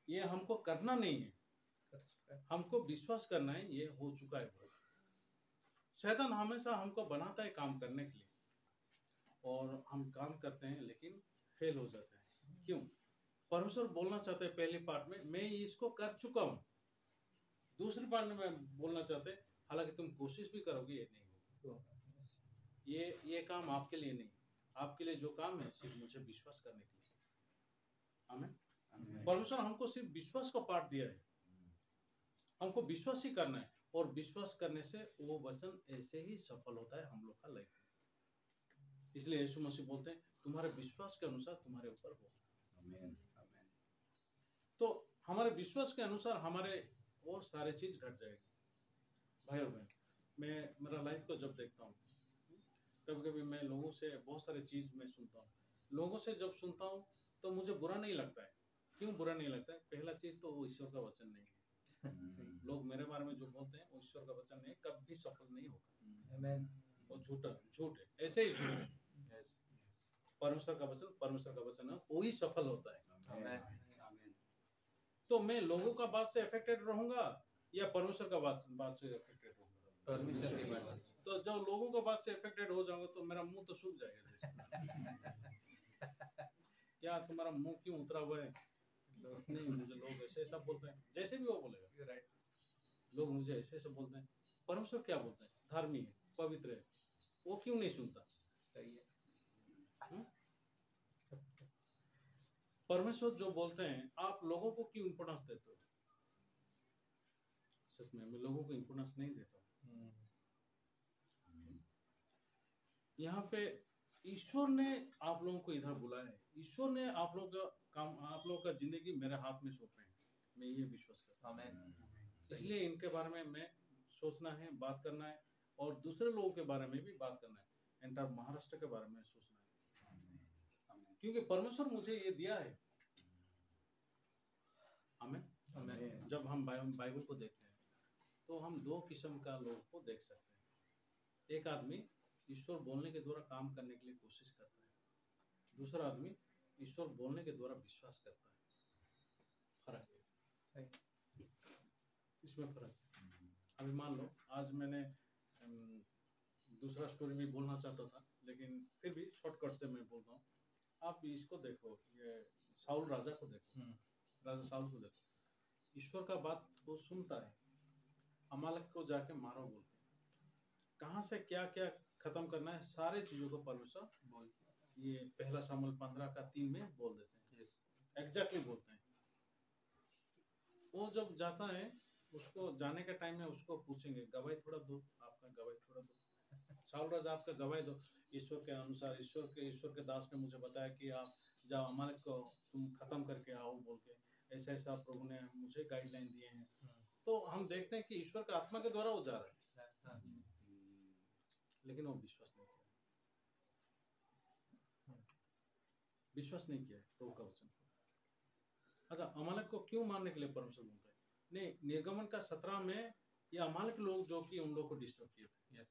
ये हमको करना नहीं है, हमको विश्वास करना है, ये हो चुका है। शैतान हमेशा हमको बनाता है काम करने के लिए, और हम काम करते हैं लेकिन फेल हो जाते हैं। क्यों? परमेश्वर बोलना चाहते हैं पहले पार्ट में, मैं इसको कर चुका हूँ। दूसरे पार्ट में बोलना चाहते हैं, हालांकि तुम कोशिश भी करोगे ये नहीं होगा। ये काम आपके लिए नहीं, आपके लिए जो काम है सिर्फ मुझे विश्वास करने के लिए। आमीन। परमेश्वर हमको सिर्फ विश्वास का पाठ दिया है, हमको विश्वास ही करना है, और विश्वास करने से वो वचन ऐसे ही सफल होता है हम लोग का लाइफ में। इसलिए यीशु मसीह बोलते हैं तुम्हारे विश्वास के अनुसार तुम्हारे ऊपर हो। आमीन। तो हमारे विश्वास के अनुसार हमारे और सारे चीज घट जाएगी। भाई और बहन, मैं मेरा लाइफ को जब देखता हूँ, कभी कभी मैं लोगों से बहुत सारे चीज में सुनता हूँ। लोगों से जब सुनता हूँ तो मुझे बुरा नहीं लगता है। क्यों बुरा नहीं लगता है? पहला चीज तो वो ईश्वर का वचन नहीं है। लोग मेरे बारे में जो बोलते हैं वो ईश्वर का वचन नहीं, कभी सफल नहीं होगा। वो झूठ है, ऐसे ही झूठ है। परमेश्वर का वचन है, वो ही सफल होता है। तो मैं लोगों का बात से अफेक्टेड रहूंगा या परमेश्वर का बात से अफेक्टेड रहूंगा? परमेश्वर की बात। तो जब लोगों का बात से अफेक्टेड हो जाऊंगा तो मेरा मुंह तो सूख जाएगा। क्या तुम्हारा मुंह क्यों उतरा हुआ है? नहीं, मुझे लोग ऐसे ऐसा बोलते हैं, जैसे भी वो बोलेगा। राइट, लोग मुझे ऐसे ऐसे बोलते हैं, परमेश्वर क्या बोलता है? धार्मिक है, पवित्र है, वो क्यों नहीं सुनता? सही है। परमेश्वर जो बोलते हैं आप लोगों को क्यों इंपोर्टेंस देते हो? सच में मैं लोगों को इंपोर्टेंस नहीं देता हूँ। यहाँ पे ईश्वर ने आप लोगों को इधर बुलाया है, ईश्वर ने आप लोगों का काम, आप लोगों का जिंदगी मेरे हाथ में सौंपे हैं, मैं ये विश्वास करता हूँ। इसलिए इनके बारे में मैं सोचना है, बात करना है, और दूसरे लोगों के बारे में भी बात करना है, एंटायर महाराष्ट्र के बारे में सोचना है, क्योंकि परमेश्वर मुझे ये दिया है। हमें जब हम बाइबल को देखते हैं तो हम दो किस्म का लोगों को देख सकते हैं। एक आदमी ईश्वर बोलने के द्वारा काम करने के लिए कोशिश करता है, दूसरा आदमी ईश्वर बोलने के द्वारा विश्वास करता है। फर्क है, इसमें फर्क है। अभी मान लो आज मैंने दूसरा स्टोरी भी बोलना चाहता था, लेकिन फिर भी शॉर्टकट से मैं बोलता हूँ। आप इसको देखो, ये साउल राजा को देखो, राजा साउल को देखो, ईश्वर का बात वो सुनता है, अमालक को जाके मारो बोलते, कहाँ से क्या क्या खत्म करना है, सारे चीजों को परमेश्वर बोल, ये पहला शमूएल 15:3 में बोल देते हैं, एग्जैक्टली बोलते हैं। वो जब जाता है, उसको जाने के टाइम में उसको पूछेंगे गवाही थोड़ा दो, आपका गवाही थोड़ा दो। साउल राजा आपका गवाही दो, ईश्वर के अनुसार, ईश्वर के दास ने मुझे बताया कि आप जाओ अमालक को तुम खत्म करके आओ बोल के, ऐसा ऐसा प्रभु ने मुझे गाइडलाइन दिए हैं। तो हम देखते हैं कि ईश्वर का आत्मा के द्वारा वो जा रहा है, लेकिन वो विश्वास नहीं किया, विश्वास नहीं किया प्रभु का वचन। अच्छा, अमालक को क्यों मारने के लिए परमेश्वर बोलता है? नहीं, निर्गमन का 17 में ये अमालक लोग जो कि उन लोग को डिस्टर्ब किए थे,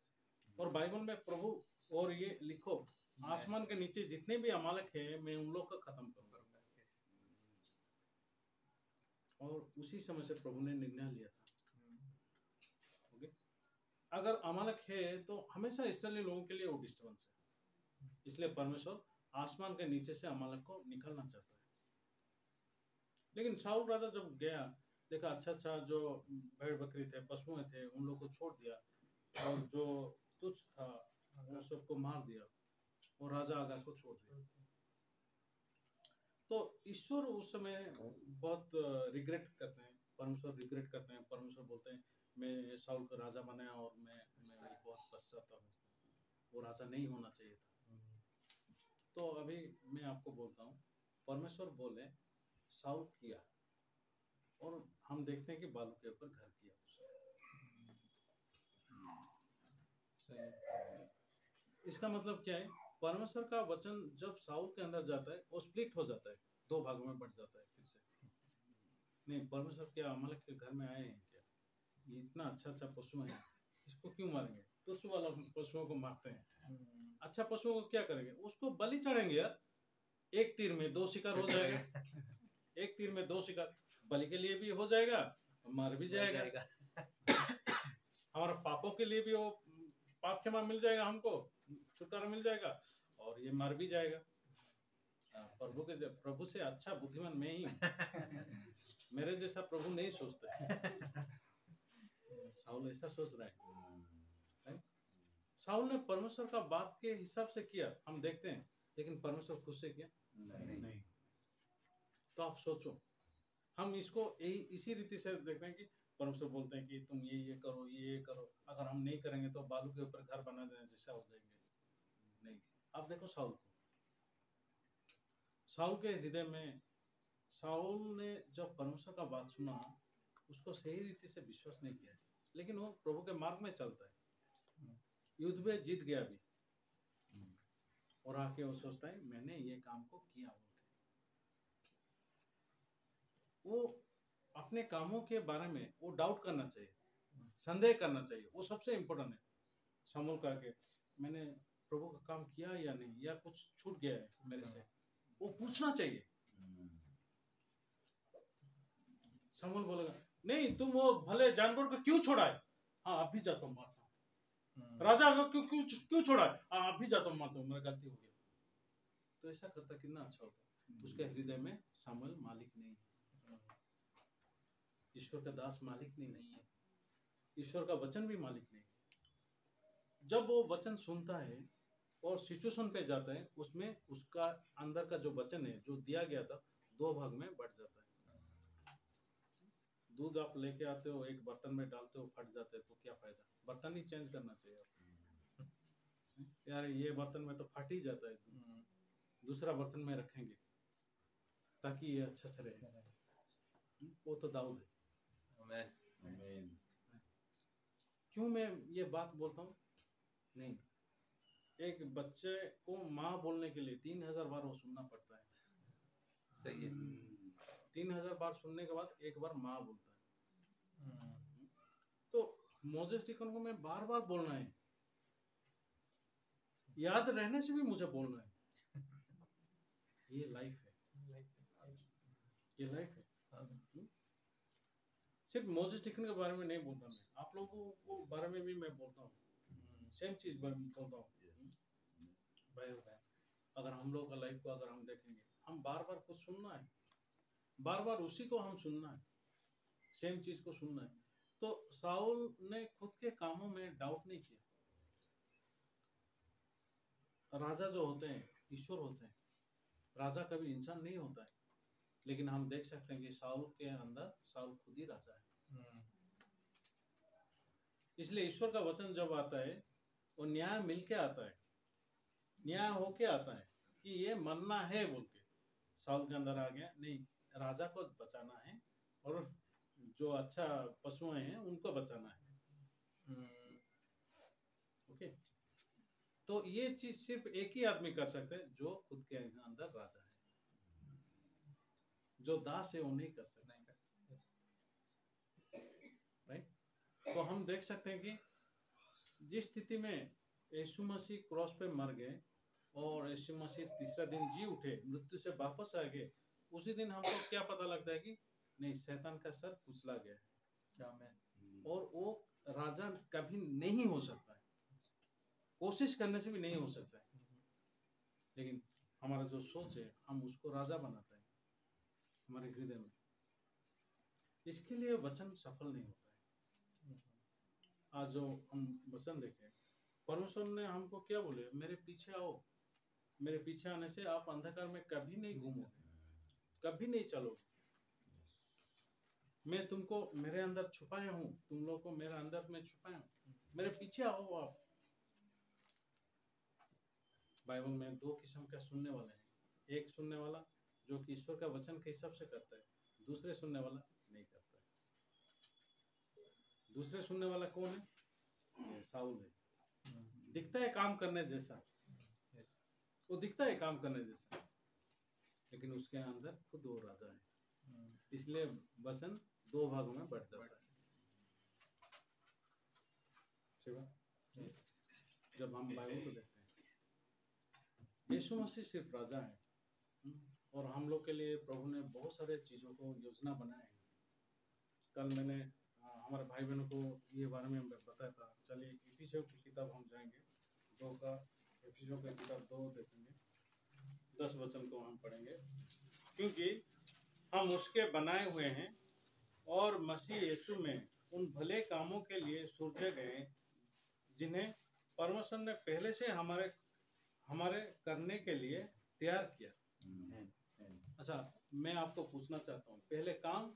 और बाइबल में प्रभु, और ये लिखो, आसमान के नीचे जितने भी अमालक है मैं उन लोग का खत्म करूंगा। और उसी समय से प्रभु ने निर्णय लिया था, ओके, अगर अमालक है तो हमेशा इसराइली लोगों के लिए वो डिस्टर्बेंस है, इसलिए परमेश्वर आसमान के नीचे से अमालक को निकालना चाहता है। लेकिन साउल राजा जब गया, देखा अच्छा अच्छा जो भेड़ बकरी थे, पशुएं थे, उन लोग को छोड़ दिया, और जो तुच्छ था वो सबको मार दिया, और राजा आगा को छोड़ दिया। तो ईश्वर उस समय बहुत रिग्रेट करते हैं, परमेश्वर रिग्रेट करते हैं, परमेश्वर बोलते हैं मैं साउल को राजा बनाया और मैं बहुत पछताता हूँ, वो राजा नहीं होना चाहिए था। तो अभी मैं आपको बोलता हूँ, परमेश्वर बोले साउल किया, और हम देखते हैं कि बालू के ऊपर घर किया। इसका मतलब क्या है? परमेश्वर का वचन जब साउल के अंदर जाता है वो स्प्लिट हो जाता है, दो भागों में बढ़ जाता है फिर से। नहीं, परमेश्वर क्या अमालक के घर में आए हैं क्या? ये इतना अच्छा अच्छा पशु है, इसको क्यों मारेंगे? तुच्छ वाला पशुओं को मारते हैं, अच्छा पशुओं को क्या करेंगे? उसको बलि चढ़ेंगे यार, एक तीर में दो शिकार हो जाएगा। एक तीर में दो शिकार, बलि के लिए भी हो जाएगा, मर भी जाएगा, हमारे पापों के लिए भी वो पाप क्षमा मिल जाएगा, हमको छुटकारा मिल जाएगा, और ये मर भी जाएगा। प्रभु से अच्छा बुद्धिमान मैं ही हूँ, मेरे जैसा प्रभु नहीं सोचता। साउल ऐसा सोच रहा है। साउल ने परमेश्वर का बात के हिसाब से किया, हम देखते हैं, लेकिन परमेश्वर खुद से किया नहीं। तो आप सोचो, हम इसको इसी रीति से देखते हैं कि परमेश्वर बोलते हैं कि तुम ये करो, ये करो, अगर हम नहीं करेंगे तो बालू के ऊपर घर बना देने जैसा हो जाएंगे। नहीं, आप देखो साउल को, साउल के हृदय में, साउल ने जब परमेश्वर का बात सुना, उसको सही रीति से विश्वास नहीं किया, लेकिन वो प्रभु के मार्ग में चलता है, युद्ध में जीत गया भी, और आके वो सोचता है मैंने ये काम को किया। वो अपने कामों के बारे में वो डाउट करना चाहिए, संदेह करना चाहिए, वो सबसे इम्पोर्टेंट है। शमूएल का के मैंने प्रभु का काम किया या नहीं, या कुछ छूट गया है मेरे से, वो पूछना चाहिए। शमूएल बोलेगा नहीं, तुम वो भले जानवर को क्यों छोड़ा है? हाँ, अब भी जाता हूँ मारता हूँ। राजा को क्यों छोड़ा है? हाँ, अब भी जाता हूँ मारता हूँ, मेरा गलती हो गया। तो ऐसा करता कितना अच्छा होता। उसके हृदय में शमूएल मालिक नहीं है, ईश्वर का दास मालिक नहीं है। ईश्वर का वचन भी मालिक नहीं है। जब वो वचन सुनता है और सिचुएशन पे जाता है, उसमें उसका अंदर का जो वचन है जो दिया गया था 2 भाग में बढ़ जाता है। दूध आप लेके आते हो, एक बर्तन में डालते हो, फट जाते हैं तो क्या फायदा? बर्तन ही चेंज करना चाहिए आपको। यार ये बर्तन में तो फट ही जाता है दूध, दूसरा बर्तन में रखेंगे ताकि ये अच्छा से रहे। वो तो दाऊद है। आमेन। क्यों मैं ये बात बोलता हूँ? नहीं, एक बच्चे को माँ बोलने के लिए 3000 बार वो सुनना पड़ता है। सही है। 3000 बार सुनने के बाद एक बार माँ बोलता है। तो मोजेस टिकन को मैं बार बार बोलना है, याद रहने से भी मुझे बोलना है। ये लाइफ है, ये लाइफ है। सिर्फ मोजेस टिकन के बारे में नहीं बोलता मैं, आप लोगों को बारे में भी मैं बोलता हूँ। सेम चीज बोलता हूँ भाई। अगर हम लोग का लाइफ को अगर हम देखेंगे, हम बार बार कुछ सुनना है, बार बार उसी को हम सुनना है, सेम चीज को सुनना है। तो साउल ने खुद के कामों में डाउट नहीं किया। राजा जो होते हैं ईश्वर होते हैं, राजा कभी इंसान नहीं होता है। लेकिन हम देख सकते हैं कि साउल के अंदर साउल खुद ही राजा है। इसलिए ईश्वर का वचन जब आता है वो न्याय मिलके आता है, न्याय होके आता है कि ये मरना है बोल के। साउल के अंदर आ गया, नहीं राजा को बचाना है और जो अच्छा पशुएं हैं उनको बचाना है। ओके, तो ये चीज सिर्फ एक ही आदमी कर सकते हैं जो खुद के अंदर राजा है। जो दास है वो नहीं कर सकता। राइट? तो हम देख सकते हैं कि जिस स्थिति में यीशु मसीह क्रॉस पे मर गए और यीशु मसीह तीसरा दिन जी उठे, मृत्यु से वापस आ गए, उसी दिन हमको क्या पता लगता है कि नहीं, शैतान का सर कुचला गया है और वो राजा कभी नहीं हो सकता है, कोशिश करने से भी नहीं हो सकता है। लेकिन हमारा जो सोच है हम उसको राजा बनाते हैं हमारे हृदय में। इसके लिए वचन सफल नहीं होता है। आज जो हम वचन देखें, परमेश्वर ने हमको क्या बोले? मेरे पीछे आओ। मेरे पीछे आने से आप अंधकार में कभी नहीं घूमोगे, कभी नहीं चलोगे। मैं तुमको मेरे अंदर छुपाया हूँ, तुम लोग को मेरे अंदर में छुपाया हूँ, मेरे पीछे आओ आप। बाइबल में 2 किस्म का सुनने वाले हैं। एक सुनने वाला जो कि ईश्वर का वचन के हिसाब से करता है, दूसरे सुनने वाला नहीं करता है। दूसरे सुनने वाला कौन है? ये साउल है। दिखता है काम करने जैसा, वो दिखता है काम करने जैसा, लेकिन उसके अंदर खुद वो राजा है। इसलिए वचन 2 भागों में बढ़ जाता है। जब हम बाइबल को देखते हैं, यीशु मसीह सिर्फ राजा है और हम लोग के लिए प्रभु ने बहुत सारे चीजों को योजना बनाया है। कल मैंने हमारे भाई बहनों को ये बारे में बताया था। चलिए इफिसियों की किताब हम जाएंगे, 2 का इफिसियों की किताब 2 देखेंगे, 10 वचन को हम पढ़ेंगे। क्योंकि हम उसके बनाए हुए हैं और मसीह यीशु में उन भले कामों के लिए सृजे गए जिन्हें परमेश्वर ने पहले से हमारे करने के लिए तैयार किया। अच्छा, मैं आपको पूछना चाहता हूँ, पहले काम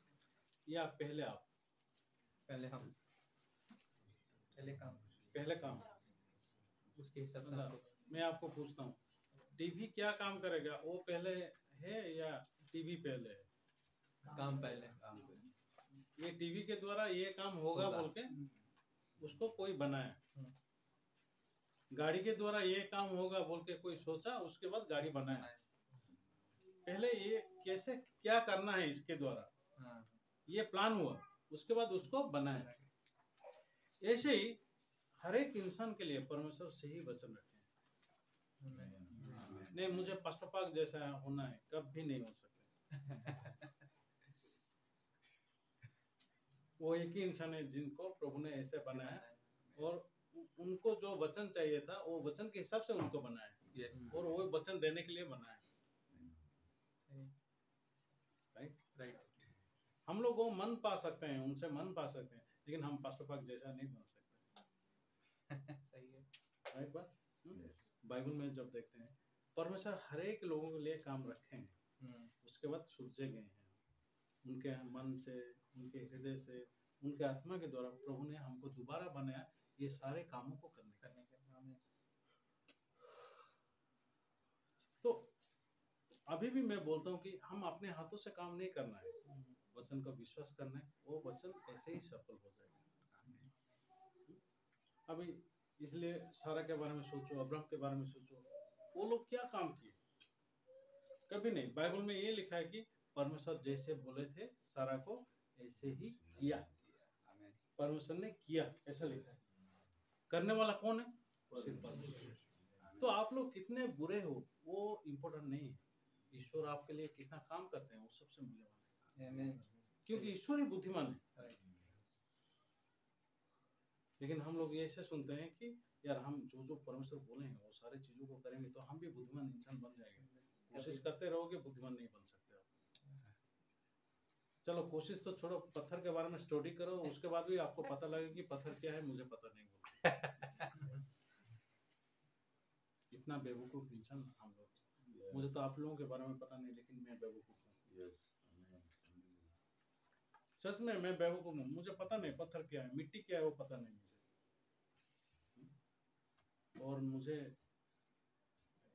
या पहले आप? पहले हम, पहले काम, पहले काम। उसके हिसाब से मैं आपको पूछता हूँ, टीवी क्या काम करेगा? वो पहले है या टीवी पहले है? काम पहले। ये टीवी के द्वारा ये काम होगा बोल के उसको कोई बनाया। गाड़ी के द्वारा ये काम होगा बोल के कोई सोचा, उसके बाद गाड़ी बनाया। पहले ये कैसे क्या करना है इसके द्वारा ये प्लान हुआ, उसके बाद उसको बनाया। ऐसे ही हर एक इंसान के लिए परमेश्वर सही वचन रखे। नहीं मुझे पास्टर पाक जैसा होना है, कभी नहीं हो सकता। वो एक ही इंसान है जिनको प्रभु ने ऐसे बनाया और उनको जो वचन चाहिए था वो वचन के हिसाब से उनको बनाया और वो वचन देने के लिए बनाया। राइट? हम लोग वो मन पा सकते हैं, उनसे मन पा सकते हैं, लेकिन हम पास्टर पाक जैसा नहीं बन सकते। सही है। राइट बात। बाइबल में जब देखते हैं परमेश्वर हर एक लोगों के लिए काम रखे हैं, उसके बाद सूरजे गए हैं उनके मन से, उनके हृदय से, उनके आत्मा के द्वारा प्रभु ने हमको दोबारा बनाया ये सारे कामों को करने के। तो अभी भी मैं बोलता हूँ कि हम अपने हाथों से काम नहीं करना है, वचन का विश्वास करना है, वो वचन ऐसे ही सफल हो जाएगा। अभी इसलिए सारा के बारे में सोचो, अब्राहम के बारे में सोचो, वो लोग क्या काम किए? कभी नहीं। बाइबल में ये लिखा है कि परमेश्वर जैसे बोले थे सारा को ऐसे ही किया, परमेश्वर ने किया, ऐसा लिखा है। करने वाला कौन है? सिर्फ परमेश्वर। तो आप लोग कितने बुरे हो वो इम्पोर्टेंट नहीं है, ईश्वर आपके लिए कितना काम करते हैं वो सबसे मूल्यवान है, क्योंकि ईश्वर ही बुद्धिमान है। लेकिन हम लोग ये ऐसे सुनते हैं कि यार हम जो जो परमेश्वर बोले हैं वो सारी चीजों को करेंगे तो हम भी बुद्धिमान इंसान बन जाएंगे। कोशिश करते रहोगे बुद्धिमान नहीं बन सकते आप। चलो कोशिश तो छोड़ो, पत्थर के बारे में स्टडी करो, उसके बाद भी आपको पता लगेगा कि पत्थर क्या है, मुझे पता नहीं बोलते। इतना बेवकूफ इंसान हम लोग। मुझे तो आप लोगों के बारे में पता नहीं, लेकिन मैं बेवकूफ हूँ। सच में मैं बेवकूफ हूँ, मुझे पता नहीं पत्थर क्या है, मिट्टी क्या है वो पता नहीं मुझे। और मुझे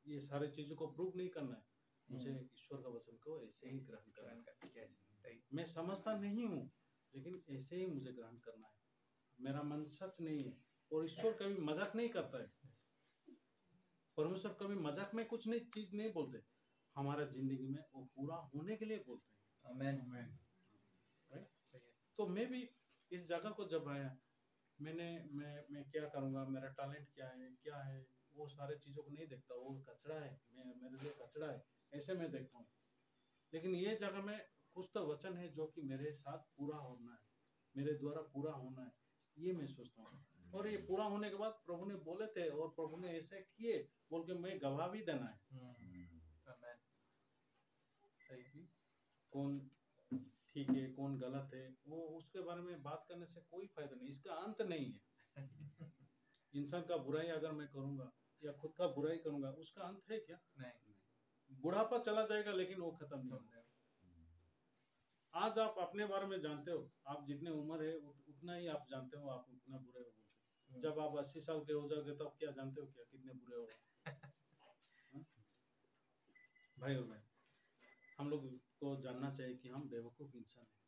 ये सारी चीजों को प्रूव नहीं करना है, मुझे ईश्वर का वचन को ऐसे ही ग्रहण करना है। मैं समझता नहीं हूँ लेकिन ऐसे ही मुझे ग्रहण करना है। मेरा मन सच नहीं है, और ईश्वर कभी मजाक नहीं करता है। परमेश्वर कभी मजाक में कुछ नहीं चीज नहीं बोलते, हमारा जिंदगी में वो पूरा होने के लिए बोलते हैं। आमीन। तो मैं भी इस जगह को जब आया, मैं क्या करूंगा, मेरा टैलेंट क्या है वो सारे चीजों को नहीं देखता। वो कचरा है, मेरे लिए कचरा है, ऐसे मैं देखता हूँ। लेकिन ये जगह में कुछ तो वचन है जो कि मेरे साथ पूरा होना है, मेरे द्वारा पूरा होना है, ये मैं सोचता हूँ। और ये पूरा होने के बाद प्रभु ने बोले थे और प्रभु ने ऐसे किए बोल के मैं गवाह भी देना है। कौन ठीक है कौन गलत है वो उसके बारे में बात करने से कोई फायदा नहीं, इसका अंत नहीं है। इंसान का बुराई अगर मैं करूंगा या खुद का बुराई करूंगा उसका अंत है क्या? नहीं। बुढ़ापा चला जाएगा लेकिन वो खत्म नहीं होगा। आज आप अपने बारे में जानते हो, आप जितने उम्र है उतना ही आप जानते हो आप उतना बुरे हो। जब आप 80 साल के हो जाओगे तब क्या जानते हो क्या कितने बुरे हो। भाई और बहन, हम लोग को जानना चाहिए कि हम बेवकूफ इंसान हैं,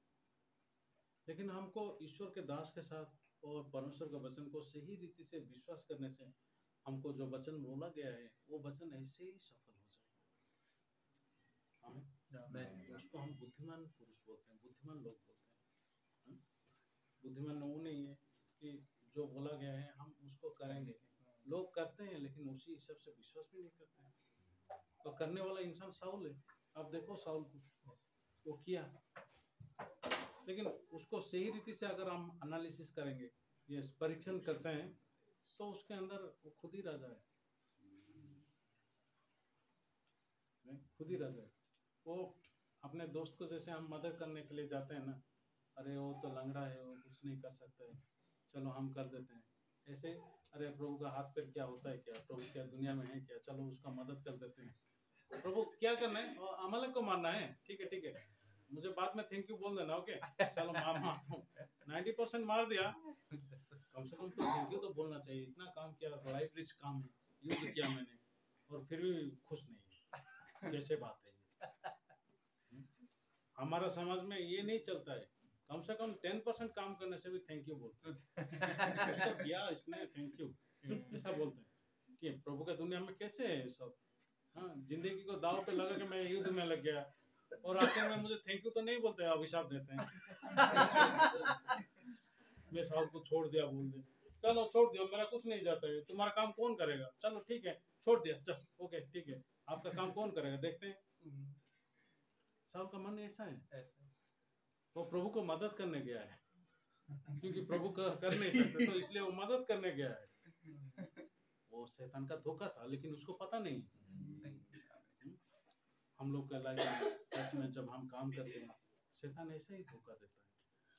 लेकिन हमको ईश्वर के दास के साथ और परमेश्वर के वचन को सही रीति से विश्वास करने से हमको जो वचन बोला गया है वो वचन ऐसे ही सफल हो जाएगा। उसको हम बुद्धिमान पुरुष बोलते हैं, बुद्धिमान लोग बोलते हैं। बुद्धिमान वो नहीं है कि जो बोला गया है हम उसको करेंगे। लोग करते हैं लेकिन उसी हिसाब से विश्वास भी नहीं करते हैं। तो करने वाला इंसान साउल है। आप देखो साउल को, वो किया, लेकिन उसको सही रीति से अगर हम एनालिसिस करेंगे, ये परीक्षण करते हैं, तो उसके अंदर वो खुद ही राजा है, खुद ही राजा है। वो अपने दोस्त को जैसे हम मदद करने के लिए जाते हैं ना, अरे वो तो लंगड़ा है, वो कुछ नहीं कर सकता है, चलो हम कर देते हैं। ऐसे अरे प्रभु का हाथ पैर क्या होता है क्या, प्रभु क्या दुनिया में है क्या, चलो उसका मदद कर देते हैं। प्रभु क्या करना है, अमलक को मारना है, ठीक है ठीक है, मुझे बाद में थैंक यू बोल देना, ओके चलो मारता हूँ। 90% मार दिया, कम से कम तो थैंक यू तो बोलना चाहिए। इतना काम किया, लाइफ रिस्क काम है, युद्ध किया मैंने, और फिर भी खुश नहीं है, कैसे बात है ये? हमारा समाज में ये नहीं चलता है। कम से कम 10% काम करने से भी थैंक यू बोलते हैं। उसको किया इसने, थैंक यू, ऐसा बोलते हैं। कि प्रभु का दुनिया में कैसे है सब? हाँ, जिंदगी को दाव पे लगा के मैं युद्ध में लग गया, और आखिर में मुझे थैंक यू तो नहीं बोलते, अभिशाप देते हैं। मैं साहब को छोड़ दिया, बोल दे चलो छोड़ दिया, मेरा कुछ नहीं जाता है, तुम्हारा काम कौन करेगा, चलो ठीक है छोड़ दिया, चलो ओके ठीक है, आपका काम कौन करेगा देखते हैं। साहब का मन ऐसा है, वो प्रभु को मदद करने गया है, क्योंकि प्रभु कर नहीं सकते तो इसलिए वो मदद करने गया है। वो शैतान का धोखा था लेकिन उसको पता नहीं। हम लोग का लाइफ में जब हम काम करते हैं, शैतान ऐसे ही धोखा देता है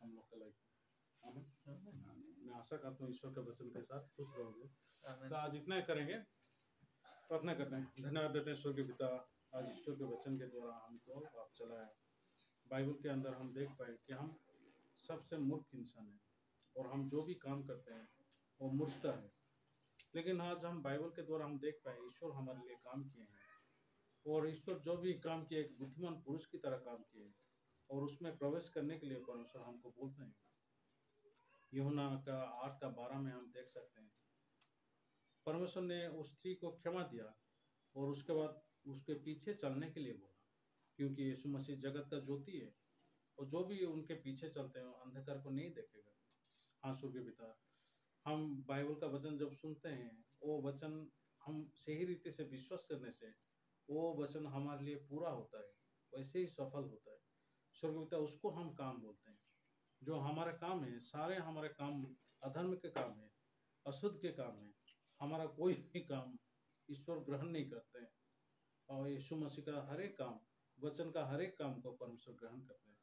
हम लोग का लाइफ। आमीन। मैं आशा करता हूँ ईश्वर के वचन के साथ खुश रहोगे। आमीन। तो आज इतना ही करेंगे, प्रार्थना करते हैं। धन्यवाद देते हैं स्वर्गीय पिता, आज ईश्वर के वचन के द्वारा हमको आप चलाया। बाइबल के अंदर हम देख पाए कि हम सबसे मूर्ख इंसान हैं और हम जो भी काम करते हैं वो मूर्खता है। लेकिन आज हम बाइबल के द्वारा हम देख पाए ईश्वर हमारे लिए काम किए हैं, और ईश्वर जो भी काम किए एक बुद्धिमान पुरुष की तरह काम किए, और उसमें प्रवेश करने के लिए परमेश्वर हमको बोलते हैं। यूहन्ना का 8:12 में हम देख सकते हैं, परमेश्वर ने उस स्त्री को क्षमा दिया और उसके बाद उसके पीछे चलने के लिए बोला, क्योंकि यीशु मसीह जगत का ज्योति है और जो भी उनके पीछे चलते हैं अंधकार को नहीं देखेगा। हाँ स्वर्गीय पिता, हम बाइबल का वचन जब सुनते हैं, वो वचन हम सही रीति से विश्वास करने से वो वचन हमारे लिए पूरा होता है, वैसे ही सफल होता है। स्वर्गीय पिता, उसको हम काम बोलते हैं। जो हमारे काम है, सारे हमारे काम अधर्म के काम है, अशुद्ध के काम है, हमारा कोई भी काम ईश्वर ग्रहण नहीं करते हैं। और यीशु मसीह का हर एक काम, वचन का हर एक काम को परमेश्वर ग्रहण करते हैं।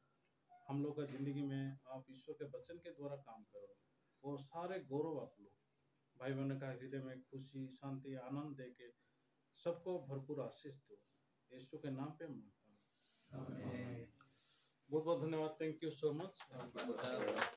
हम लोग का जिंदगी में आप ईश्वर के वचन के द्वारा काम करो, और सारे गौरव आप लो। भाई बहनों का हृदय में खुशी, शांति, आनंद दे के सबको भरपूर आशीष दो। यीशु के नाम पे मांगता हूँ। आमीन। बहुत बहुत धन्यवाद। Thank you so much.